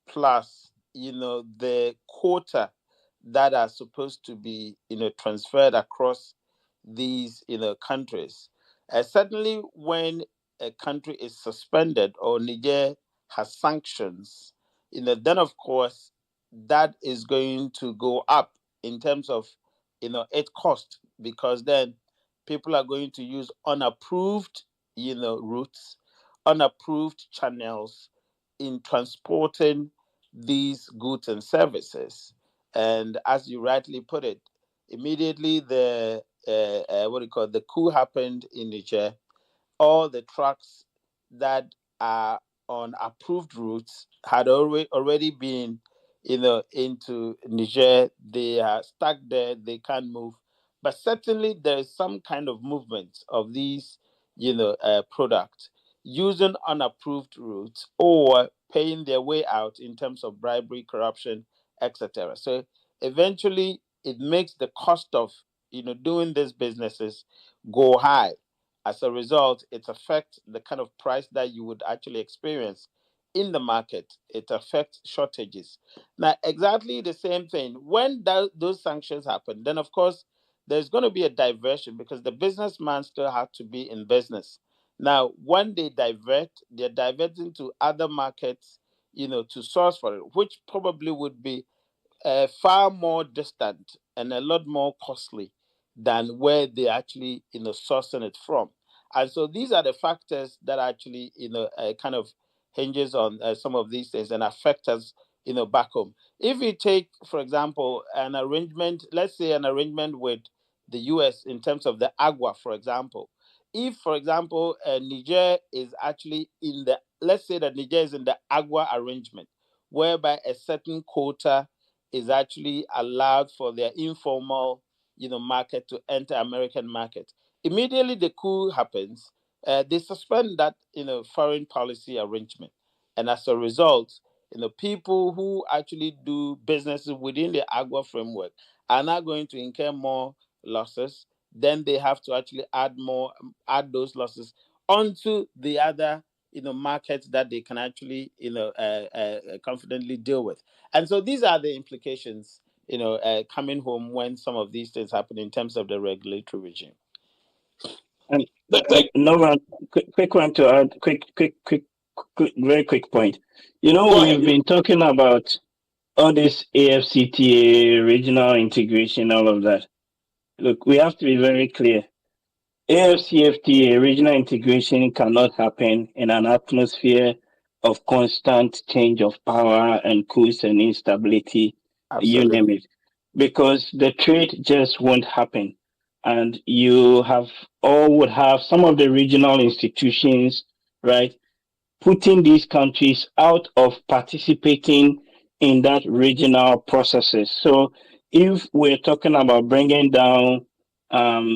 S2: plus the quota that are supposed to be transferred across these countries. Certainly, when a country is suspended or Niger has sanctions, then of course that is going to go up in terms of its cost, because then people are going to use unapproved routes, unapproved channels in transporting these goods and services. And as you rightly put it, immediately the the coup happened in Niger. All the trucks that are on approved routes had already been into Niger. They are stuck there, they can't move. But certainly there is some kind of movement of these products using unapproved routes or paying their way out in terms of bribery, corruption, etc. So eventually it makes the cost of doing these businesses go high. As a result, it affects the kind of price that you would actually experience in the market. It affects shortages. Now, exactly the same thing. When those sanctions happen, then of course there's going to be a diversion, because the businessman still has to be in business. Now, when they divert, they're diverting to other markets, to source for it, which probably would be far more distant and a lot more costly than where they actually sourcing it from. And so these are the factors that actually kind of hinges on some of these things and affect us back home. If you take, for example, an arrangement, let's say an arrangement with the US in terms of the agua, for example. If, for example, Niger is actually in the, let's say that Niger is in the agua arrangement, whereby a certain quota is actually allowed for their informal, market to enter American market. Immediately the coup happens, they suspend that, foreign policy arrangement, and as a result, people who actually do businesses within the AGUA framework are now going to incur more losses. Then they have to actually add those losses onto the other, markets that they can actually, confidently deal with. And so these are the implications, coming home when some of these things happen in terms of the regulatory regime.
S3: And Norvan, quick one to add, very quick point.
S1: Go ahead.
S3: We've been talking about all this AFCTA, regional integration, all of that. Look, we have to be very clear. AFCFTA, regional integration, cannot happen in an atmosphere of constant change of power and coups and instability, you
S2: Absolutely.
S3: name it, because the trade just won't happen. And you have or would have some of the regional institutions, right, putting these countries out of participating in that regional processes. So if we're talking about bringing down,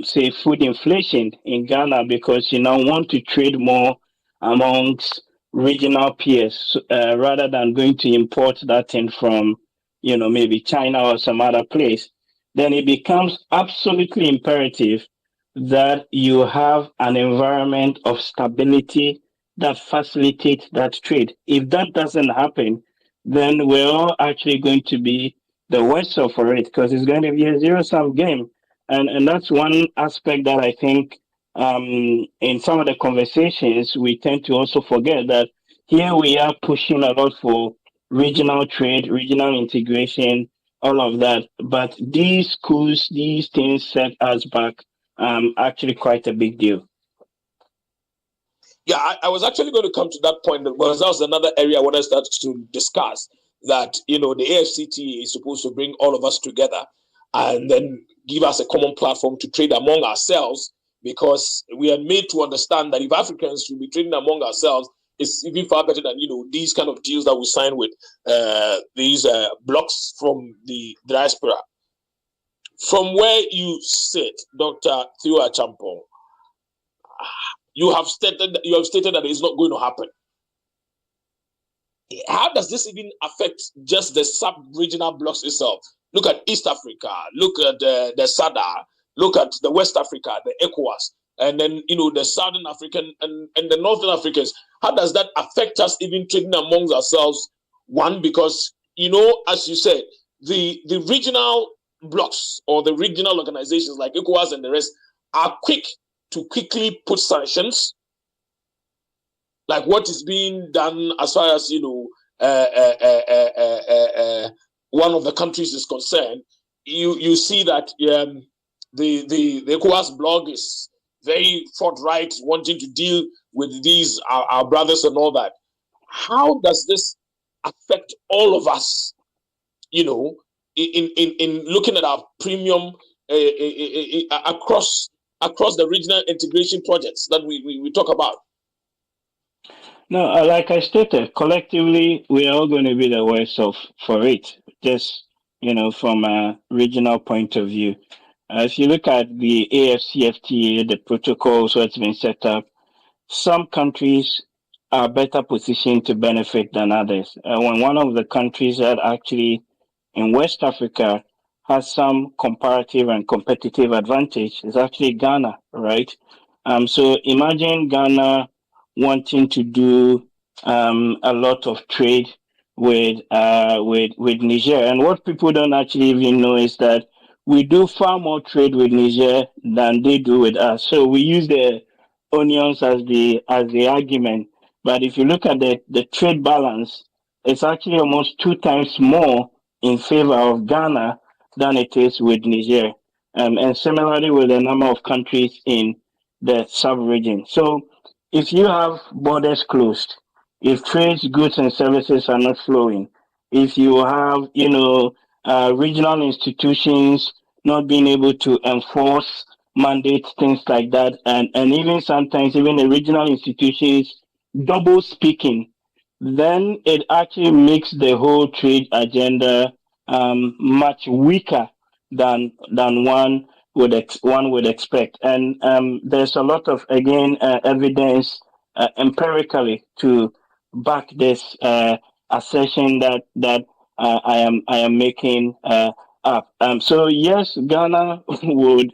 S3: say, food inflation in Ghana because you now want to trade more amongst regional peers rather than going to import that thing from maybe China or some other place, then it becomes absolutely imperative that you have an environment of stability that facilitates that trade. If that doesn't happen, then we're all actually going to be the worse off for it, because it's going to be a zero sum game. And that's one aspect that I think in some of the conversations we tend to also forget, that here we are pushing a lot for regional trade, regional integration, all of that. But these schools, these things set us back actually quite a big deal.
S1: Yeah, I was actually going to come to that point because that was another area I wanted us to discuss. That the AFCT is supposed to bring all of us together and then give us a common platform to trade among ourselves, because we are made to understand that if Africans should be trading among ourselves, it's even far better than these kind of deals that we sign with these blocks from the diaspora. From where you sit, Dr. Theo Achampong, you have stated that it's not going to happen. How does this even affect just the sub-regional blocks itself? Look at East Africa, look at the SADA, look at the West Africa, the ECOWAS, and then the Southern African and the Northern Africans. How does that affect us even trading amongst ourselves? One, because as you said, the regional blocks or the regional organizations like ECOWAS and the rest are quick to quickly put sanctions, like what is being done as far as one of the countries is concerned. You see that the ECOWAS blog is very forthright, wanting to deal with these our brothers and all that. How does this affect all of us? In looking at our premium across the regional integration projects that we talk about.
S3: No, like I stated, collectively, we are all going to be the worse off for it, just, from a regional point of view. If you look at the AFCFTA, the protocols that's been set up, some countries are better positioned to benefit than others. When one of the countries that actually in West Africa has some comparative and competitive advantage is actually Ghana, right? So imagine Ghana wanting to do a lot of trade with Niger, and what people don't actually even know is that we do far more trade with Niger than they do with us. So we use the onions as the argument, but if you look at the trade balance, it's actually almost two times more in favor of Ghana than it is with Niger, and similarly with a number of countries in the sub-region. So if you have borders closed, if trade goods and services are not flowing, if you have regional institutions not being able to enforce mandates, things like that, and even sometimes even the regional institutions double speaking, then it actually makes the whole trade agenda much weaker than one would expect. And there's a lot of evidence empirically to back this assertion that I am making up. So yes, Ghana would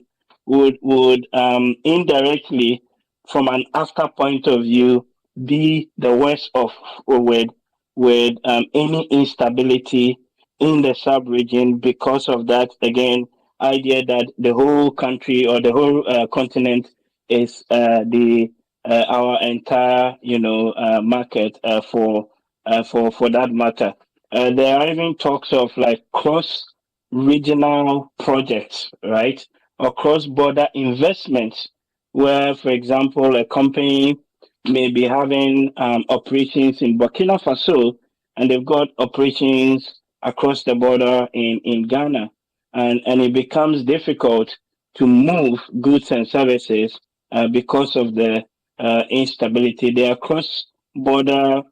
S3: indirectly, from an after point of view, be the worst of with any instability in the sub region, because of that idea that the whole country or the whole continent is the our entire market for that matter. There are even talks of like cross regional projects, right, or cross border investments, where, for example, a company may be having operations in Burkina Faso, and they've got operations across the border in Ghana, and it becomes difficult to move goods and services because of the instability. There are cross border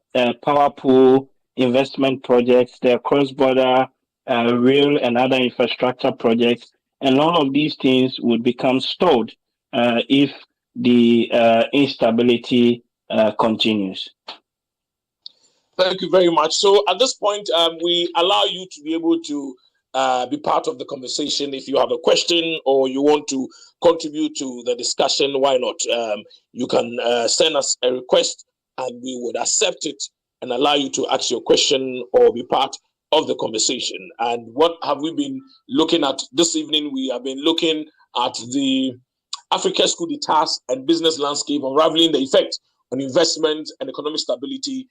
S3: power pool investment projects, there are cross border rail and other infrastructure projects, and all of these things would become stalled if the instability continues.
S1: Thank you very much. So at this point, we allow you to be able to be part of the conversation. If you have a question or you want to contribute to the discussion, why not? You can send us a request and we would accept it and allow you to ask your question or be part of the conversation. And what have we been looking at this evening? We have been looking at the Africa's coup d'etat and business landscape, unraveling the effect on investment and economic stability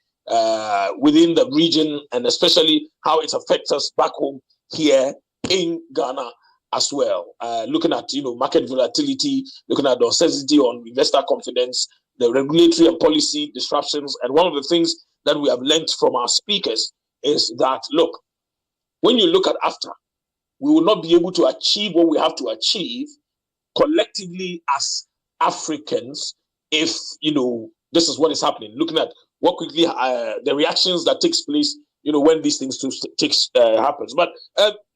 S1: within the region, and especially how it affects us back home here in Ghana as well. Looking at market volatility, looking at the uncertainty on investor confidence, the regulatory and policy disruptions, and one of the things that we have learned from our speakers is that look, when you look at AFTA, we will not be able to achieve what we have to achieve collectively as Africans if this is what is happening. Looking at what quickly the reactions that takes place when these things happens. But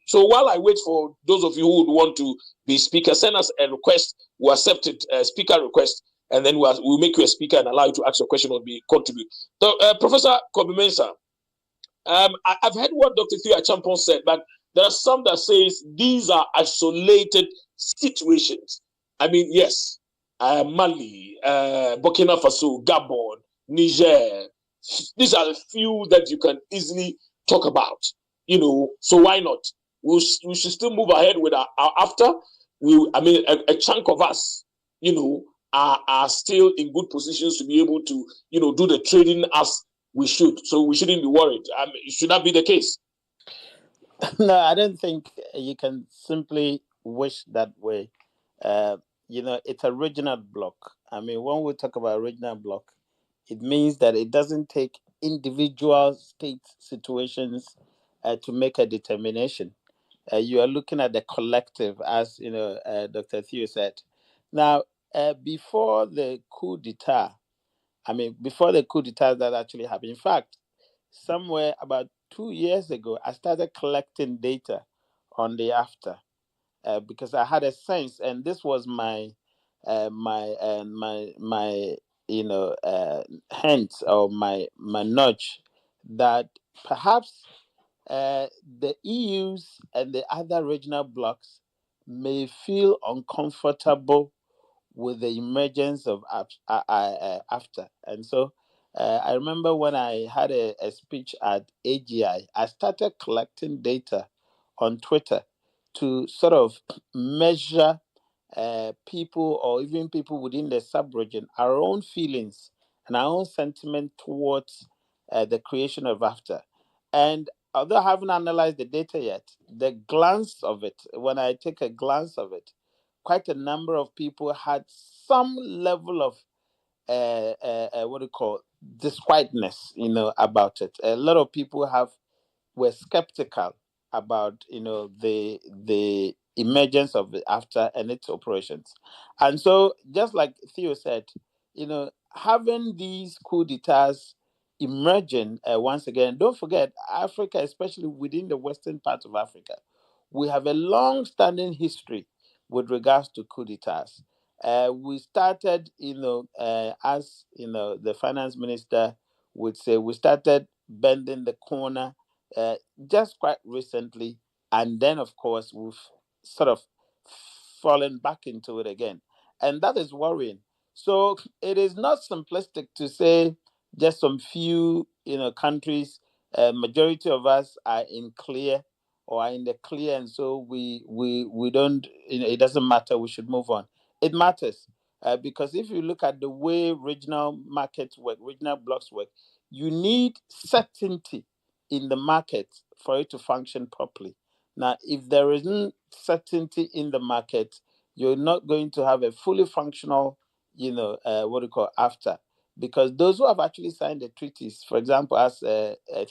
S1: so while I wait for those of you who would want to be speaker, send us a request. We'll accept it, a speaker request, and then we'll make you a speaker and allow you to ask your question or be contribute. So Professor Kobe Mensah, I've heard what Dr. Theo Achampong said, but there are some that says these are isolated situations. I mean, yes, Mali, Burkina Faso, Gabon, Niger. These are the few that you can easily talk about. So why not? We should still move ahead with our after. A chunk of us, are still in good positions to be able to, do the trading as we should. So we shouldn't be worried. Should that be the case?
S2: No, I don't think you can simply wish that way. It's a regional block. I mean, when we talk about regional block, it means that it doesn't take individual state situations to make a determination. You are looking at the collective, as Dr. Theo said. Now, before the coup d'etat, before the coup d'etat that actually happened, in fact, somewhere about 2 years ago, I started collecting data on the after because I had a sense, and this was my hint or my nudge that perhaps the EU's and the other regional blocs may feel uncomfortable with the emergence of after. And so I remember when I had a speech at AGI, I started collecting data on Twitter to sort of measure people or even people within the sub-region, our own feelings and our own sentiment towards the creation of after. And although I haven't analyzed the data yet, the glance of it, when I take a glance of it, quite a number of people had some level of what do you call disquietness, about it. A lot of people were skeptical about the emergence of the after and its operations. And so, just like Theo said, having these coup d'etats emerging once again, don't forget Africa, especially within the western part of Africa, we have a long-standing history with regards to coup d'etats. We started, as the finance minister would say, we started bending the corner just quite recently, and then of course we've sort of fallen back into it again, and that is worrying. So it is not simplistic to say just some few countries. Majority of us are in clear or are in the clear, and so we don't. It doesn't matter. We should move on. It matters because if you look at the way regional markets work, regional blocks work, you need certainty in the market for it to function properly. Now, if there isn't certainty in the market, you're not going to have a fully functional, what do you call after, because those who have actually signed the treaties, for example, as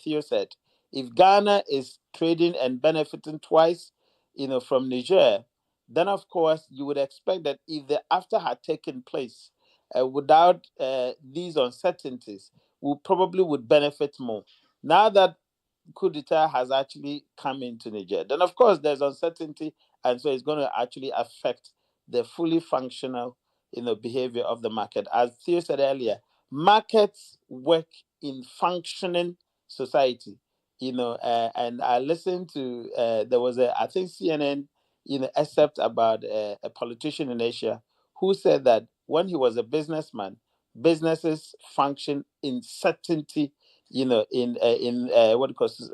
S2: Theo said, if Ghana is trading and benefiting twice, from Niger, then of course you would expect that if the after had taken place without these uncertainties, we probably would benefit more. Now that coup d'etat has actually come into Niger, then of course there's uncertainty, and so it's going to actually affect the fully functional, behavior of the market. As Theo said earlier, markets work in functioning society, and I listened to, there was I think CNN, excerpt about a politician in Asia who said that when he was a businessman, businesses function in certainty, in what it calls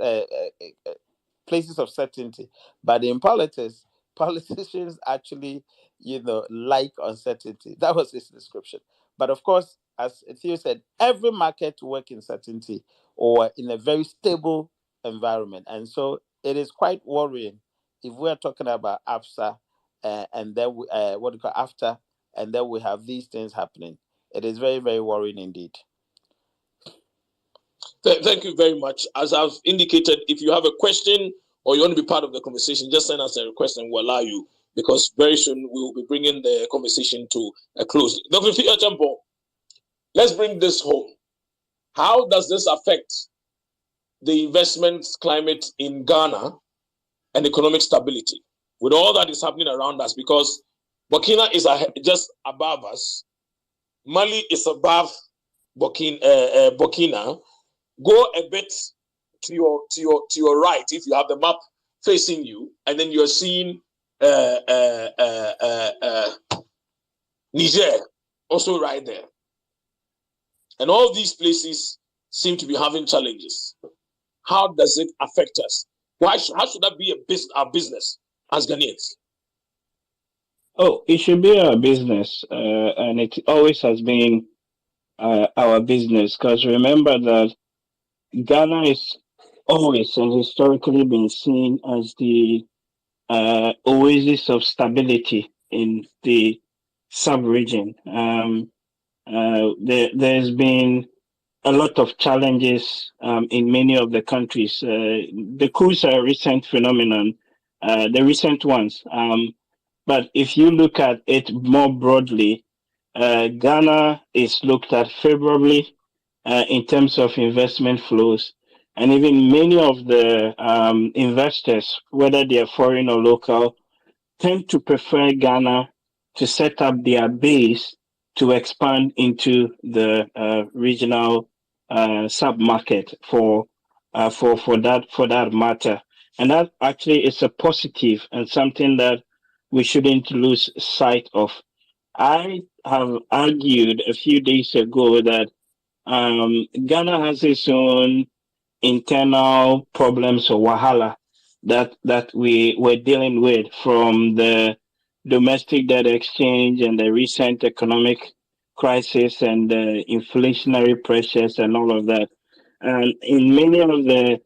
S2: places of certainty, but in politics, politicians actually, like uncertainty. That was his description. But of course, as Theo said, every market works in certainty or in a very stable environment. And so it is quite worrying if we're talking about AFSA, and then what do you call after, and then we have these things happening. It is very, very worrying indeed.
S1: Thank you very much. As I've indicated, if you have a question or you want to be part of the conversation, just send us a request and we'll allow you, because very soon we will be bringing the conversation to a close. Dr. Fia Champo, let's bring this home. How does this affect the investment climate in Ghana and economic stability with all that is happening around us? Because Burkina is just above us. Mali is above Burkina. Go a bit to your right if you have the map facing you, and then you're seeing Niger also right there. And all these places seem to be having challenges. How does it affect us? How should that be our business as Ghanaians?
S3: Oh, it should be our business, and it always has been our business. Because remember that Ghana is always and historically been seen as the oasis of stability in the sub-region. There's been a lot of challenges in many of the countries. The coups are a recent phenomenon, the recent ones. But if you look at it more broadly, Ghana is looked at favorably in terms of investment flows. And even many of the investors, whether they are foreign or local, tend to prefer Ghana to set up their base to expand into the regional sub-market for that matter. And that actually is a positive and something that we shouldn't lose sight of. I have argued a few days ago that Ghana has its own internal problems or wahala that we were dealing with, from the domestic debt exchange and the recent economic crisis and the inflationary pressures and all of that. And in many of the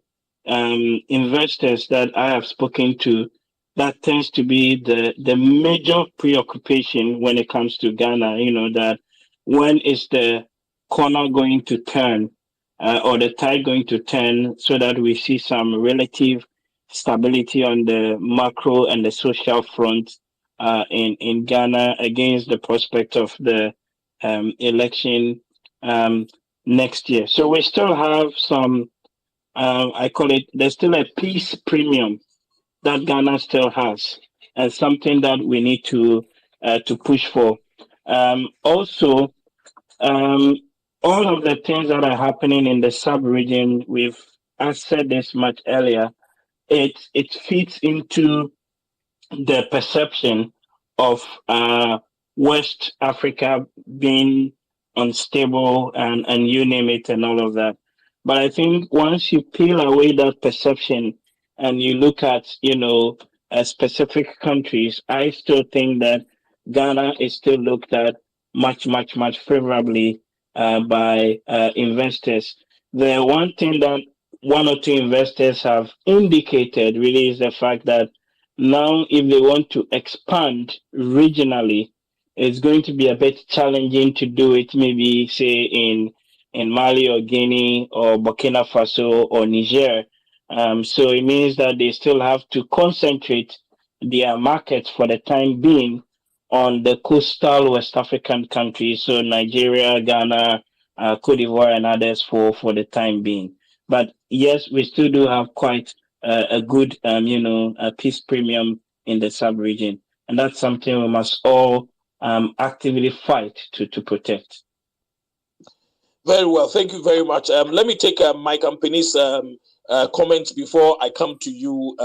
S3: investors that I have spoken to, that tends to be the major preoccupation when it comes to Ghana. That when is the corner going to turn, or the tide going to turn, so that we see some relative stability on the macro and the social front in Ghana, against the prospect of the election next year. So we still have some, I call it, there's still a peace premium that Ghana still has, and something that we need to push for. Also, all of the things that are happening in the sub-region, I said this much earlier, it fits into the perception of West Africa being unstable, and you name it, and all of that. But I think once you peel away that perception and you look at, specific countries, I still think that Ghana is still looked at much, much, much favorably by investors. The one thing that one or two investors have indicated really is the fact that now, if they want to expand regionally, it's going to be a bit challenging to do it, maybe say in Mali or Guinea or Burkina Faso or Niger. So it means that they still have to concentrate their markets for the time being on the coastal West African countries, so Nigeria, Ghana, Cote d'Ivoire, and others for the time being. But yes, we still do have quite a good, a peace premium in the sub-region, and that's something we must all actively fight to protect.
S1: Very well. Thank you very much. Let me take Mike Ampeni's comments before I come to you,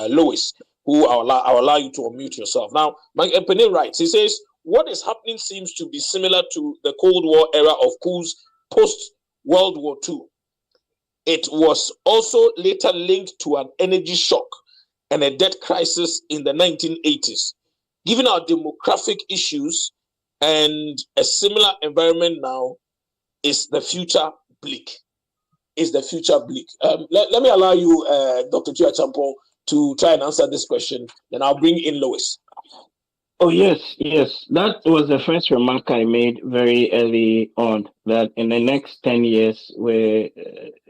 S1: Lois, who I'll allow you to unmute yourself. Now, Mike Ampeni writes, he says, what is happening seems to be similar to the Cold War era of coups post-World War II. It was also later linked to an energy shock and a debt crisis in the 1980s. Given our demographic issues and a similar environment now, is the future bleak? Is the future bleak? Let me allow you, Dr. Chia Champon, to try and answer this question. Then I'll bring in Lois.
S3: Oh, yes, yes. That was the first remark I made very early on, that in the next 10 years, where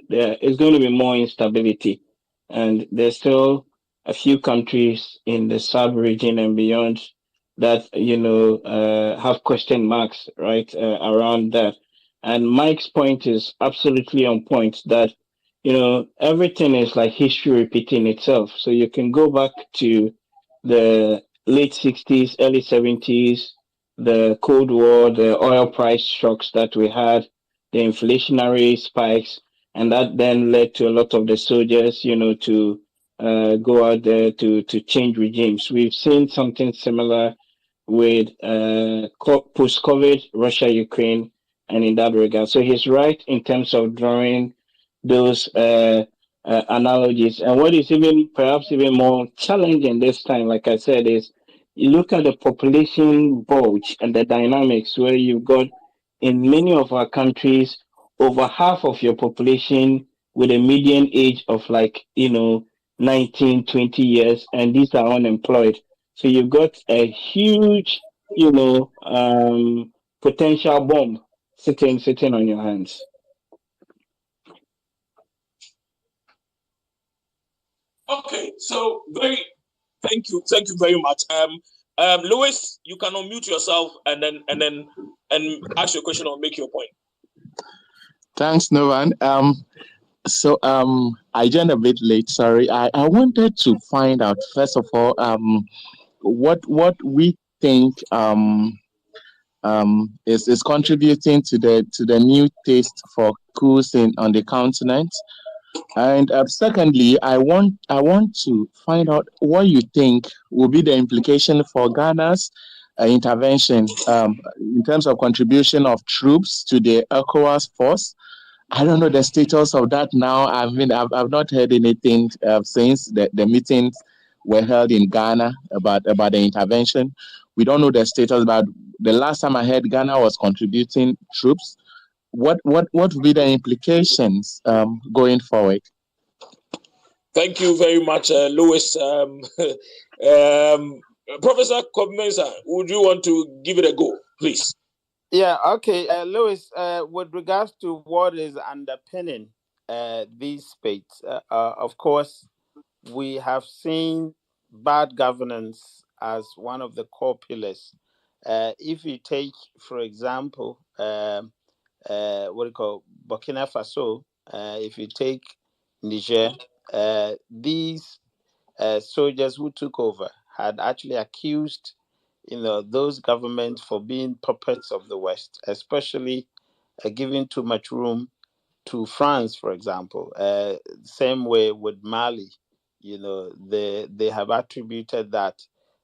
S3: there is going to be more instability. And there's still a few countries in the sub region and beyond that, have question marks, right, around that. And Mike's point is absolutely on point that, everything is like history repeating itself. So you can go back to the late 60s, early 70s, the Cold War, the oil price shocks that we had, the inflationary spikes, and that then led to a lot of the soldiers, to go out there to change regimes. We've seen something similar with post COVID, Russia, Ukraine, and in that regard. So he's right in terms of drawing those analogies. And what is even perhaps even more challenging this time, like I said, is you look at the population bulge and the dynamics where you've got in many of our countries over half of your population with a median age of 19, 20 years, and these are unemployed. So you've got a huge, potential bomb sitting on your hands.
S1: Okay, so thank you very much. Lois, you can unmute yourself and ask your question or make your point.
S4: Thanks, Norvan. I joined a bit late. Sorry. I wanted to find out first of all, what we think is contributing to the new taste for coups on the continent. And secondly, I want to find out what you think will be the implication for Ghana's intervention in terms of contribution of troops to the ECOWAS force. I don't know the status of that now. I mean, I've not heard anything since the meetings were held in Ghana about the intervention. We don't know the status, but the last time I heard, Ghana was contributing troops. What would be the implications going forward?
S1: Thank you very much, Louis. Professor Kobmensa, would you want to give it a go, please?
S2: Yeah, okay. Louis, with regards to what is underpinning these states, of course, we have seen bad governance as one of the core pillars. If you take, for example, what do you call Burkina Faso, if you take Niger, these soldiers who took over had actually accused, those governments for being puppets of the West, especially giving too much room to France, for example. Same way with Mali, they have attributed that,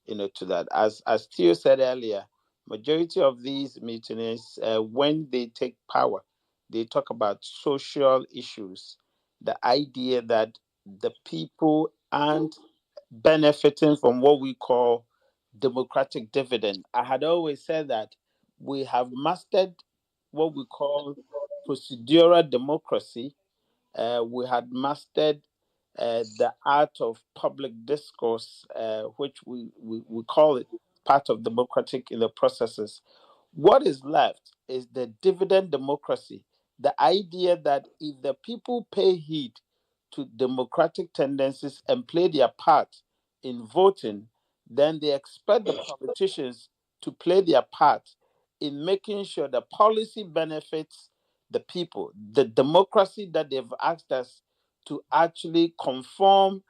S2: to that. As Theo said earlier, majority of these mutinies, when they take power, they talk about social issues. The idea that the people aren't benefiting from what we call democratic dividend. I had always said that we have mastered what we call procedural democracy. We had mastered the art of public discourse, which we call it part of democratic processes. What is left is the dividend democracy, the idea that if the people pay heed to democratic tendencies and play their part in voting, then they expect the politicians to play their part in making sure the policy benefits the people, the democracy that they've asked us to actually conform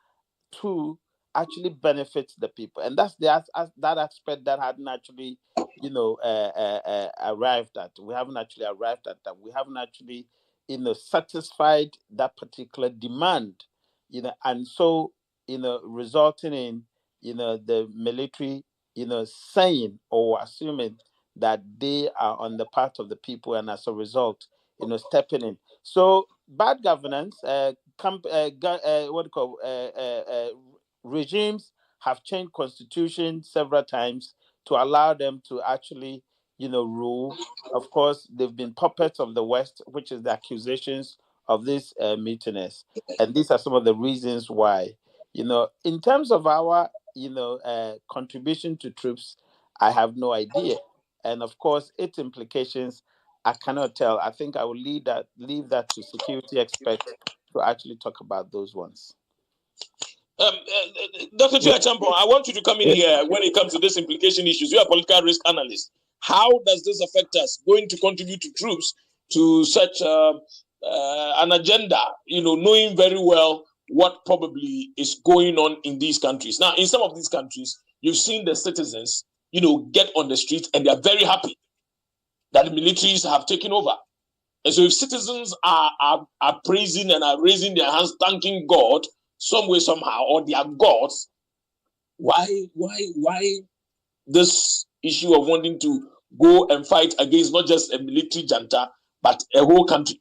S2: to actually benefits the people. And that's that aspect that hadn't actually, arrived at. We haven't actually arrived at that. We haven't actually, satisfied that particular demand, and so, resulting in, the military, saying or assuming that they are on the part of the people, and as a result, stepping in. So bad governance, what do you call, regimes have changed constitution several times to allow them to actually, rule. Of course, they've been puppets of the West, which is the accusations of these mutinies, and these are some of the reasons why. In terms of our, contribution to troops, I have no idea, and of course, its implications, I cannot tell. I think I will leave that to security experts to actually talk about those ones.
S1: Dr. Chiachampo, I want you to come in here when it comes to this implication issues. You are a political risk analyst. How does this affect us going to contribute to troops to such an agenda, knowing very well what probably is going on in these countries? Now, in some of these countries, you've seen the citizens, get on the streets and they are very happy that the militaries have taken over. And so if citizens are praising and are raising their hands, thanking God some way, somehow, or their gods, why this issue of wanting to go and fight against not just a military junta, but a whole country?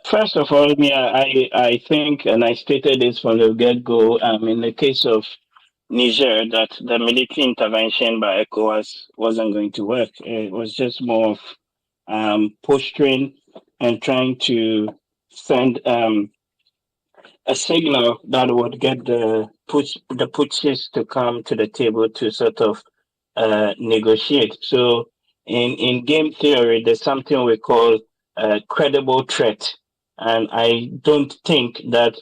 S3: First of all, I think, and I stated this from the get-go, in the case of Niger, that the military intervention by ECOWAS wasn't going to work. It was just more of posturing and trying to send a signal that would get the putschis to come to the table to sort of negotiate. So in game theory, there's something we call a credible threat, and I don't think that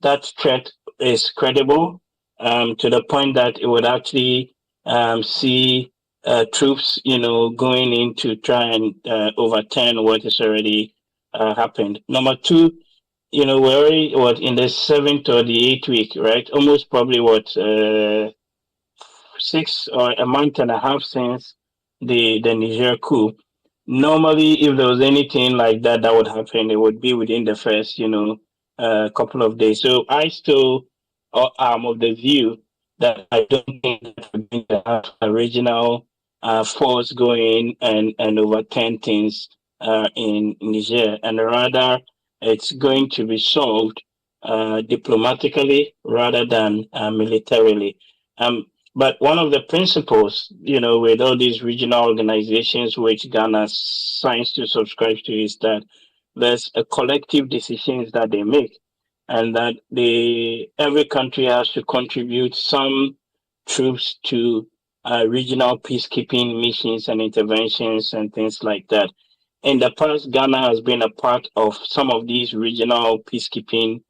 S3: that threat is credible to the point that it would actually see troops, going in to try and overturn what has already happened. Number two, we're already in the 7th or the 8th week, right? Almost probably 6 or a month and a half since the Niger coup. Normally, if there was anything like that that would happen, it would be within the first, couple of days. So I still am of the view that I don't think that we're going to have a regional force going and overturn things in Niger, and rather it's going to be solved diplomatically rather than militarily. But one of the principles, with all these regional organizations which Ghana signs to subscribe to, is that there's a collective decisions that they make, and that every country has to contribute some troops to regional peacekeeping missions and interventions and things like that. In the past, Ghana has been a part of some of these regional peacekeeping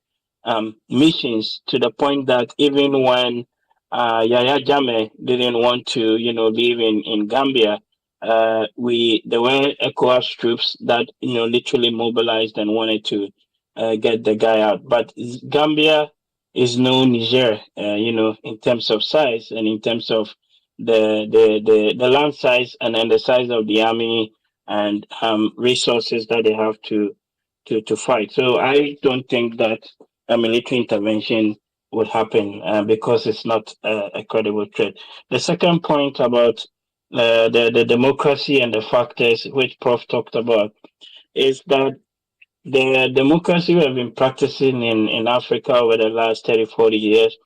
S3: missions, to the point that even when Yaya Jammeh didn't want to, live in Gambia, there were ECOWAS troops that, literally mobilized and wanted to get the guy out. But Gambia is no Niger, in terms of size and in terms of the land size, and then the size of the army and resources that they have to fight. So I don't think that a military intervention would happen because it's not a credible threat. The second point about the democracy and the factors which Prof talked about is that the democracy we have been practicing in Africa over the last 30, 40 years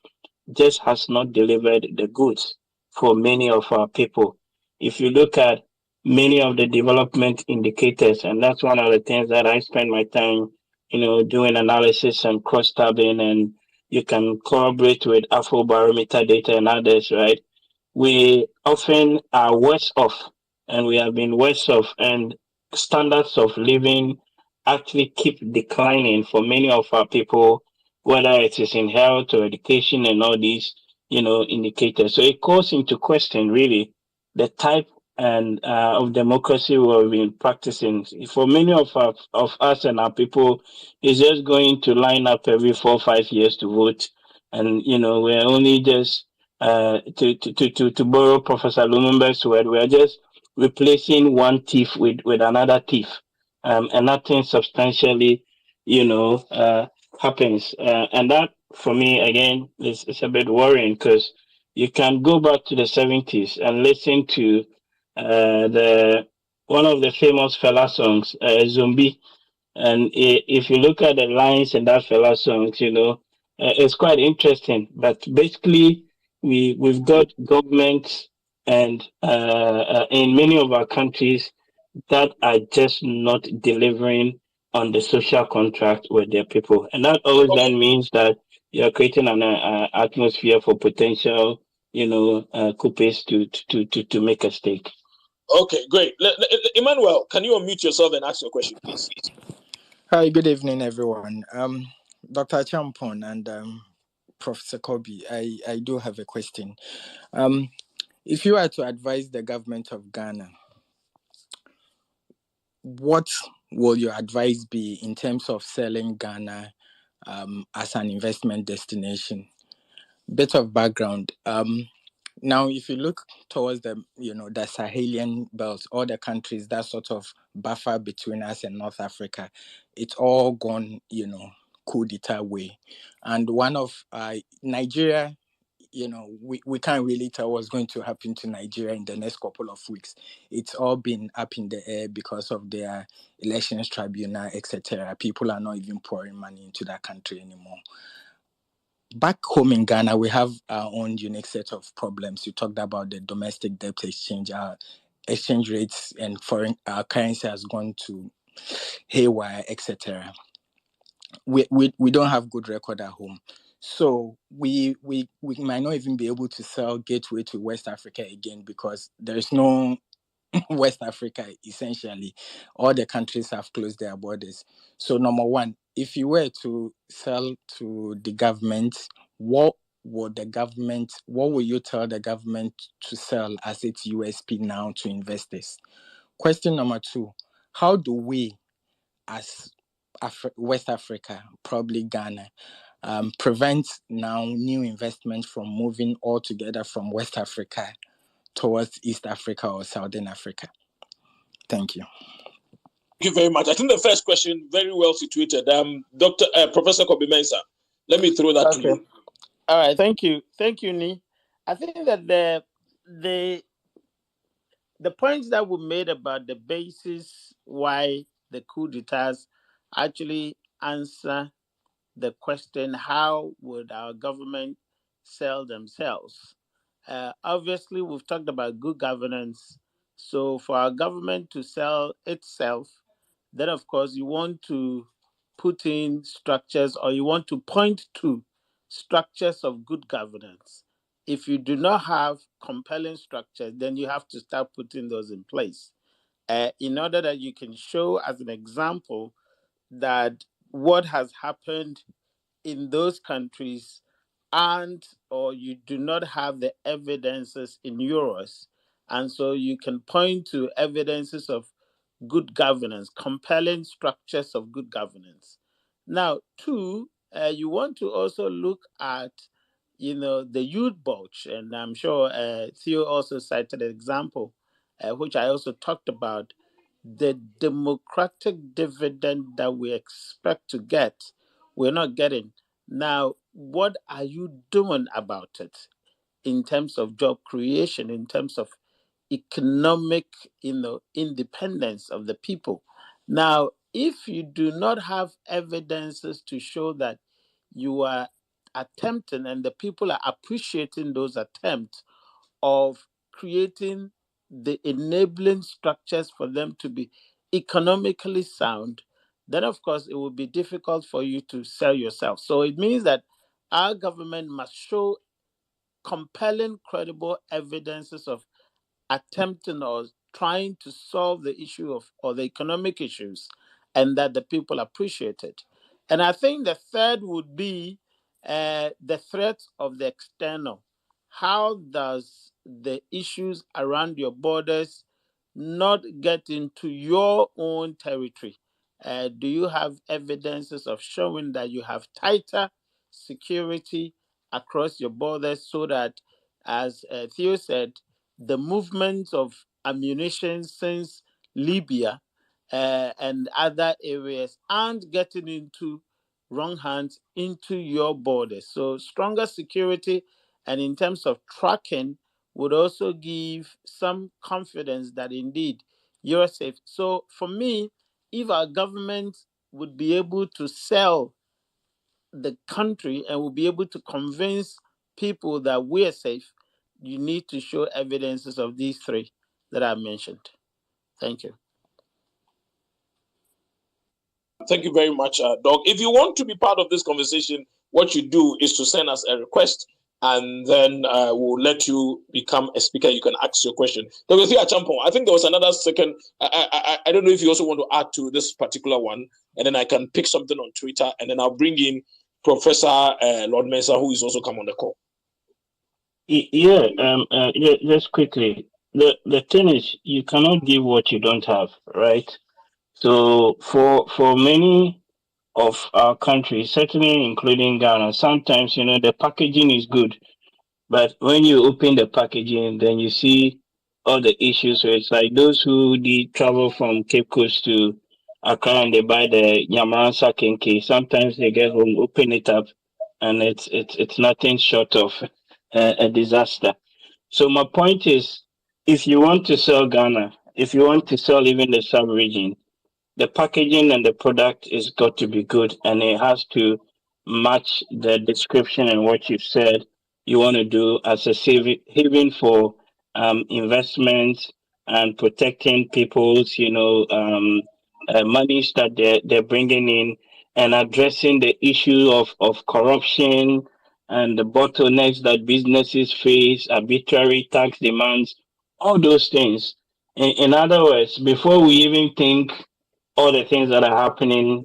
S3: just has not delivered the goods for many of our people. If you look at many of the development indicators, and that's one of the things that I spend my time, doing analysis and cross-tabbing, and you can corroborate with Afrobarometer data and others, right? We often are worse off, and we have been worse off, and standards of living actually keep declining for many of our people, whether it is in health or education and all these, indicators. So it calls into question really the type and of democracy we've been practicing. For many of us and our people, it's just going to line up every 4 or 5 years to vote, and we're only just To borrow Professor Lumumba's word, we are just replacing one thief with another thief, and nothing substantially, happens. And that, for me, again, is a bit worrying because you can go back to the 70s and listen to the one of the famous fella songs, Zombie. And if you look at the lines in that fella songs, it's quite interesting. But basically, we've got governments and in many of our countries that are just not delivering on the social contract with their people, and that always
S1: Okay,
S3: then means that you're creating an atmosphere for potential, coupists to make a stake.
S1: okay, great. Emmanuel, can you unmute yourself and ask your question, please?
S5: Hi, good evening, everyone. Dr. Champon and Professor Kobe, I do have a question. If you were to advise the government of Ghana, what will your advice be in terms of selling Ghana as an investment destination? Bit of background. Now, if you look towards the Sahelian belt, all the countries that sort of buffer between us and North Africa, it's all gone, coup d'etat way. And one of Nigeria, we can't really tell what's going to happen to Nigeria in the next couple of weeks. It's all been up in the air because of their elections tribunal, etc. People are not even pouring money into that country anymore. Back home in Ghana, we have our own unique set of problems. You talked about the domestic debt exchange. Our exchange rates and foreign currency has gone to haywire, etc. We don't have good record at home. So we might not even be able to sell gateway to West Africa again because there is no West Africa, essentially. All the countries have closed their borders. So, number one, if you were to sell to the government, what what will you tell the government to sell as its USP now to investors? Question number two, how do we, as West Africa, probably Ghana, prevent now new investment from moving altogether from West Africa towards East Africa or Southern Africa? Thank you.
S1: Thank you very much. I think the first question very well situated. Professor Kobe Mensah, let me throw that to you.
S2: All right. Thank you, Ni. I think that the points that were made about the basis why the coup d'etats actually answer the question, how would our government sell themselves? Obviously, we've talked about good governance. So for our government to sell itself, then of course you want to put in structures, or you want to point to structures of good governance. If you do not have compelling structures, then you have to start putting those in place in order that you can show as an example that what has happened in those countries, and or you do not have the evidences in yours, and so you can point to evidences of good governance, compelling structures of good governance. Now, two, you want to also look at the youth bulge, and I'm sure Theo also cited an example which I also talked about, the democratic dividend that we expect to get, we're not getting. Now, what are you doing about it in terms of job creation, in terms of economic, independence of the people? Now, if you do not have evidences to show that you are attempting and the people are appreciating those attempts of creating the enabling structures for them to be economically sound, then of course it will be difficult for you to sell yourself. So it means that our government must show compelling, credible evidences of attempting or trying to solve the issue of or the economic issues, and that the people appreciate it. And I think the third would be the threat of the external. How does the issues around your borders not get into your own territory? Do you have evidences of showing that you have tighter security across your borders so that as Theo said, the movement of ammunition since Libya and other areas aren't getting into wrong hands into your borders. So stronger security and in terms of tracking would also give some confidence that indeed you're safe. So for me, if our government would be able to sell the country and will be able to convince people that we're safe, you need to show evidences of these three that I mentioned. Thank you.
S1: Thank you very much, Doc. If you want to be part of this conversation, what you do is to send us a request, and then we'll let you become a speaker. You can ask your question. Dr. Thea Champon, I think there was another second. I don't know if you also want to add to this particular one, and then I can pick something on Twitter, and then I'll bring in Professor Lord Mensah, who is also come on the call.
S3: Yeah, just quickly. The thing is, you cannot give what you don't have, right? So for many of our countries, certainly including Ghana, sometimes the packaging is good, but when you open the packaging, then you see all the issues. So it's like those who did travel from Cape Coast to Accra and they buy the Yamansa Kenke. Sometimes they get home, open it up, and it's nothing short of a disaster. So my point is, if you want to sell Ghana, if you want to sell even the sub-region, the packaging and the product is got to be good, and it has to match the description and what you've said you want to do as a haven for investments and protecting people's monies that they're bringing in, and addressing the issue of corruption and the bottlenecks that businesses face, arbitrary tax demands, all those things. In other words, before we even think all the things that are happening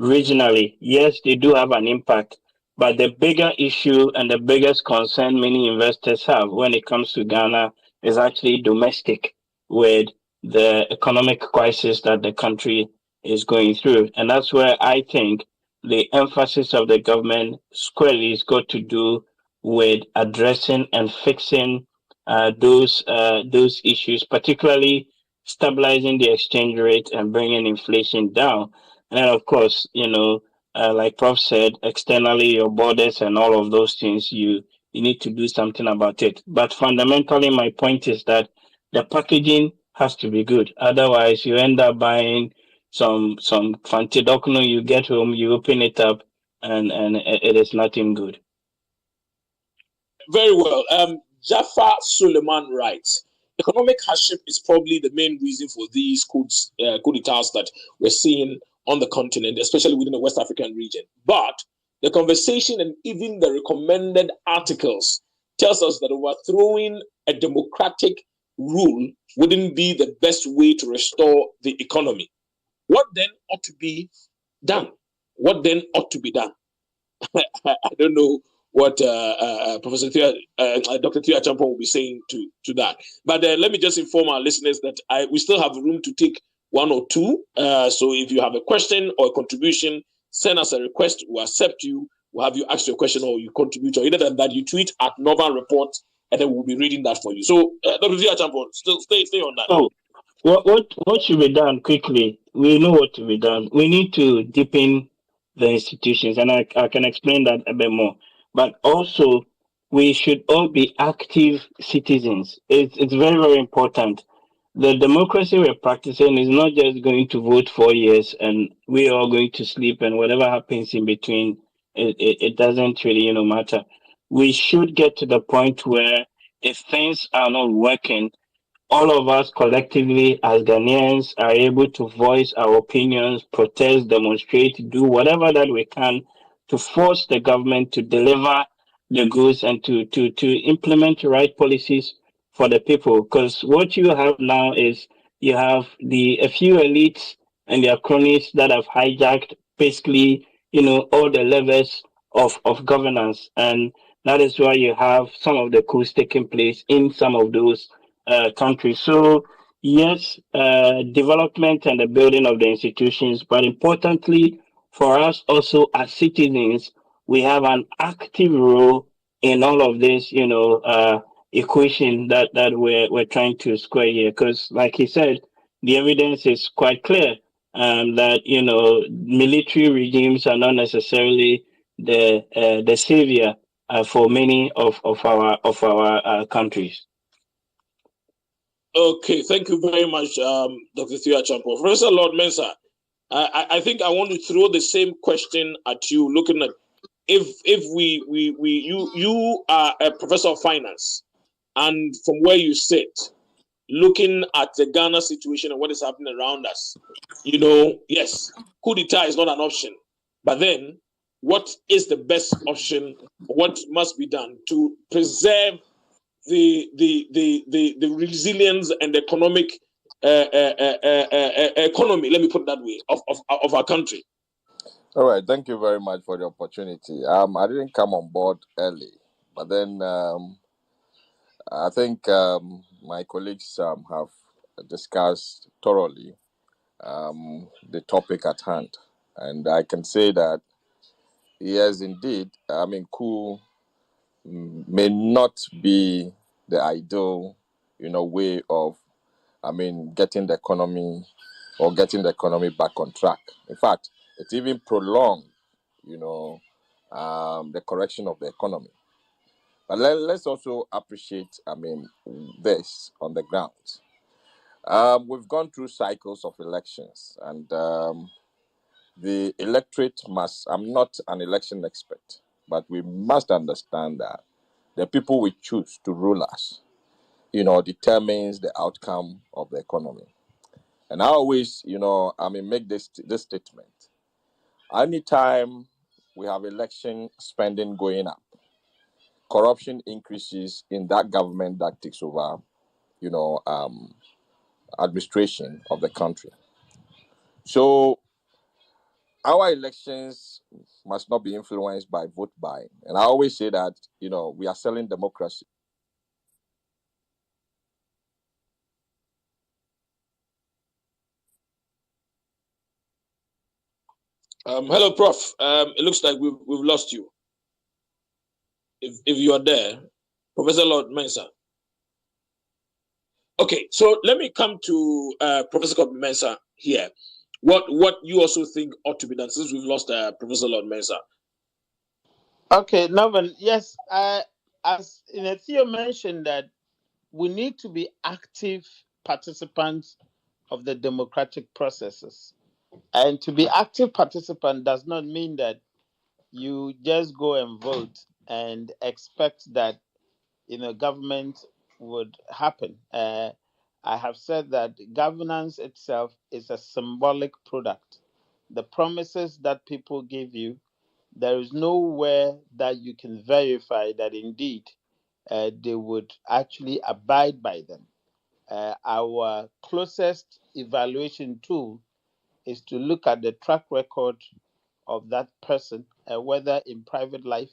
S3: regionally, yes, they do have an impact. But the bigger issue and the biggest concern many investors have when it comes to Ghana is actually domestic, with the economic crisis that the country is going through. And that's where I think the emphasis of the government squarely has got to do with addressing and fixing those issues, particularly stabilizing the exchange rate and bringing inflation down. And then, of course, like Prof said, externally, your borders and all of those things, you need to do something about it. But fundamentally, my point is that the packaging has to be good. Otherwise, you end up buying some fancy document. You get home, you open it up, and it is nothing good.
S1: Very well. Jaffa Suleiman writes, economic hardship is probably the main reason for these coup d'etats that we're seeing on the continent, especially within the West African region. But the conversation and even the recommended articles tells us that overthrowing a democratic rule wouldn't be the best way to restore the economy. What then ought to be done? What then ought to be done? I don't know what Professor Dr. Thea Champon will be saying to that. But let me just inform our listeners that we still have room to take one or two. So if you have a question or a contribution, send us a request. We'll accept you. We'll have you ask your question or you contribute. Or either than that, you tweet at Norvan Reports, and then we'll be reading that for you. So Dr. Thea Champon, still stay on that.
S3: Oh, what should be done quickly? We know what to be done. We need to deepen the institutions, and I can explain that a bit more. But also, we should all be active citizens. It's very, very important. The democracy we're practicing is not just going to vote 4 years and we're all going to sleep, and whatever happens in between, it doesn't really matter. We should get to the point where if things are not working, all of us collectively as Ghanaians are able to voice our opinions, protest, demonstrate, do whatever that we can to force the government to deliver the goods and to implement the right policies for the people. Because what you have now is you have a few elites and their cronies that have hijacked basically, all the levers of governance. And that is why you have some of the coups taking place in some of those countries. So yes, development and the building of the institutions, but importantly for us also as citizens, we have an active role in all of this, equation that we're trying to square here. Because, like he said, the evidence is quite clear, that military regimes are not necessarily the savior for many of our countries.
S1: Okay, thank you very much, Dr. Thea Champo. Professor Lord Mensah, I think I want to throw the same question at you, looking at if you are a professor of finance, and from where you sit, looking at the Ghana situation and what is happening around us, yes, coup d'etat is not an option, but then what is the best option? What must be done to preserve the resilience and economic economy? Let me put it that way, of our country.
S6: All right, thank you very much for the opportunity. I didn't come on board early, but then I think my colleagues have discussed thoroughly the topic at hand, and I can say that yes, indeed. I mean, coup may not be the ideal, way of, getting the economy or getting the economy back on track. In fact, it even prolonged, the correction of the economy. But let's also appreciate, this on the ground. We've gone through cycles of elections, and the electorate must, I'm not an election expert, but we must understand that the people we choose to rule us, determines the outcome of the economy. And I always, make this statement. Anytime we have election spending going up, corruption increases in that government that takes over, administration of the country. So our elections must not be influenced by vote buying. And I always say that, we are selling democracy.
S1: Hello, Prof. It looks like we've lost you. If you are there, Professor Lord Mensah. Okay, so let me come to Professor Mensah here. What you also think ought to be done, since we've lost Professor Lord Mensah?
S2: Okay, Norvan, yes, as Theo mentioned that we need to be active participants of the democratic processes. And to be active participant does not mean that you just go and vote and expect that government would happen. I have said that governance itself is a symbolic product. The promises that people give you, there is nowhere that you can verify that indeed they would actually abide by them. Our closest evaluation tool is to look at the track record of that person, whether in private life,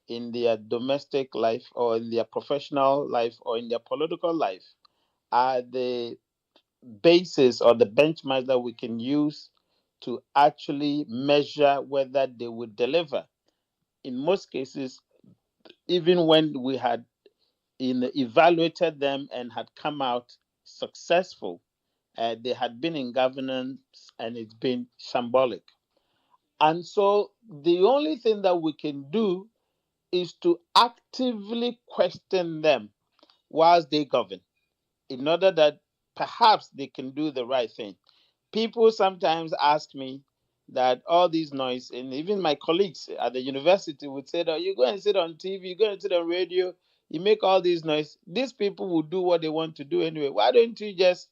S2: in their domestic life, or in their professional life, or in their political life, are the basis or the benchmarks that we can use to actually measure whether they would deliver. In most cases, even when we had evaluated them and had come out successful, they had been in governance and it's been symbolic. And so the only thing that we can do is to actively question them whilst they govern, in order that perhaps they can do the right thing. People sometimes ask me that all these noise, and even my colleagues at the university would say that you go and sit on TV, you go and sit on radio, you make all these noise. These people will do what they want to do anyway. Why don't you just,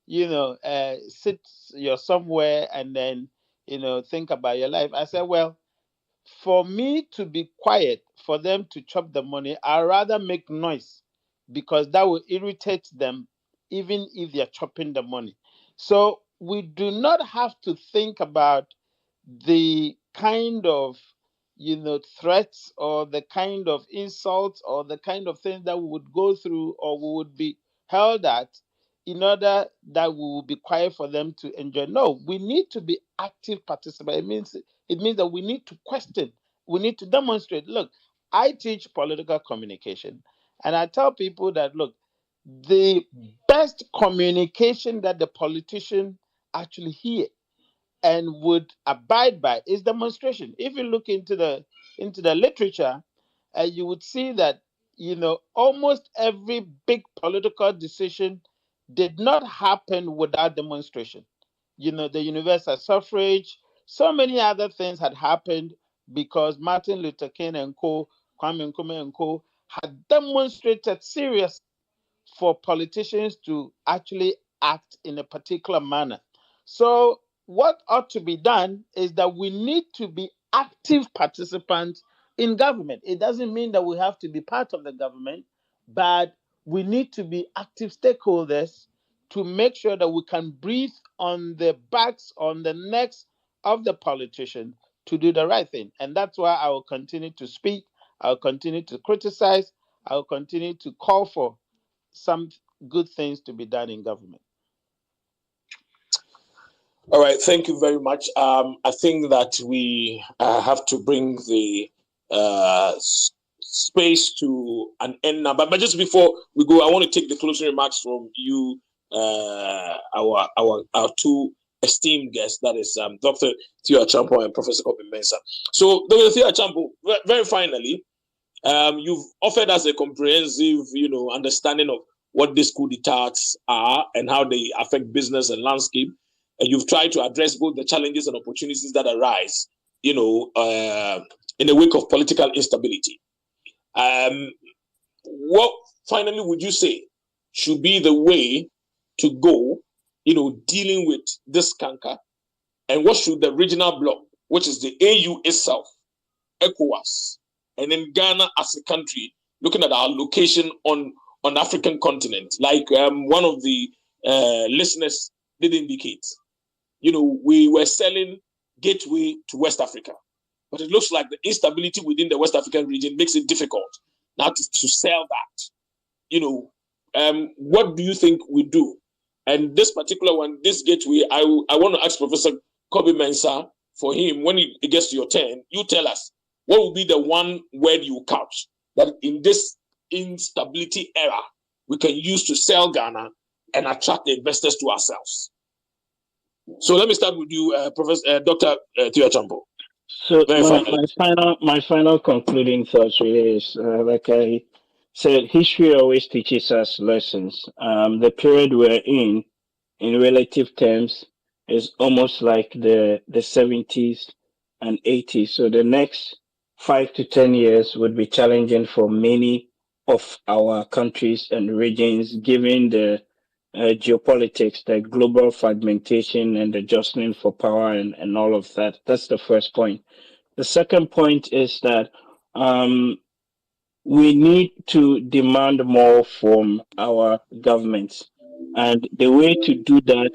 S2: sit you're somewhere and then, think about your life? I said, well, for me to be quiet, for them to chop the money, I'd rather make noise because that will irritate them even if they're chopping the money. So we do not have to think about the kind of threats or the kind of insults or the kind of things that we would go through or we would be held at in order that we will be quiet for them to enjoy. No, we need to be active participants. It means that we need to question, we need to demonstrate. Look, I teach political communication, and I tell people that look, the best communication that the politician actually hear and would abide by is demonstration. If you look into the literature, you would see that almost every big political decision did not happen without demonstration. The universal suffrage, so many other things had happened because Martin Luther King and co, Kwame Nkrumah and co had demonstrated seriously for politicians to actually act in a particular manner. So, what ought to be done is that we need to be active participants in government. It doesn't mean that we have to be part of the government, but we need to be active stakeholders to make sure that we can breathe on the backs, on the necks of the politician to do the right thing. And that's why I will continue to speak, I'll continue to criticize, I'll continue to call for some good things to be done in government.
S1: All right, thank you very much. I think that we have to bring the space to an end now. But just before we go, I want to take the closing remarks from you, our two esteemed guests, that is Dr. Theo Achampo and Professor Kobe Mensah. So, Dr. Theo Achampo, very finally, you've offered us a comprehensive, understanding of what these coup d'etats are and how they affect business and landscape. And you've tried to address both the challenges and opportunities that arise, in the wake of political instability. What finally would you say should be the way to go, dealing with this canker? And what should the regional bloc, which is the AU itself, ECOWAS, and then Ghana as a country, looking at our location on the African continent, like one of the listeners did indicate, we were selling gateway to West Africa, but it looks like the instability within the West African region makes it difficult now to sell that. What do you think we do? And this particular one, this gateway, I want to ask Professor Kobe Mensah, for him, when it gets to your turn, you tell us what will be the one word you couch that in this instability era we can use to sell Ghana and attract the investors to ourselves. So let me start with you, Professor Dr. Theo Achampo.
S3: So my final concluding thoughts really is, like I said, history always teaches us lessons. The period we're in relative terms, is almost like the 70s and 80s. So the next 5 to 10 years would be challenging for many of our countries and regions, given the geopolitics, the global fragmentation, and the jostling for power, and all of that. That's the first point. The second point is that we need to demand more from our governments. And the way to do that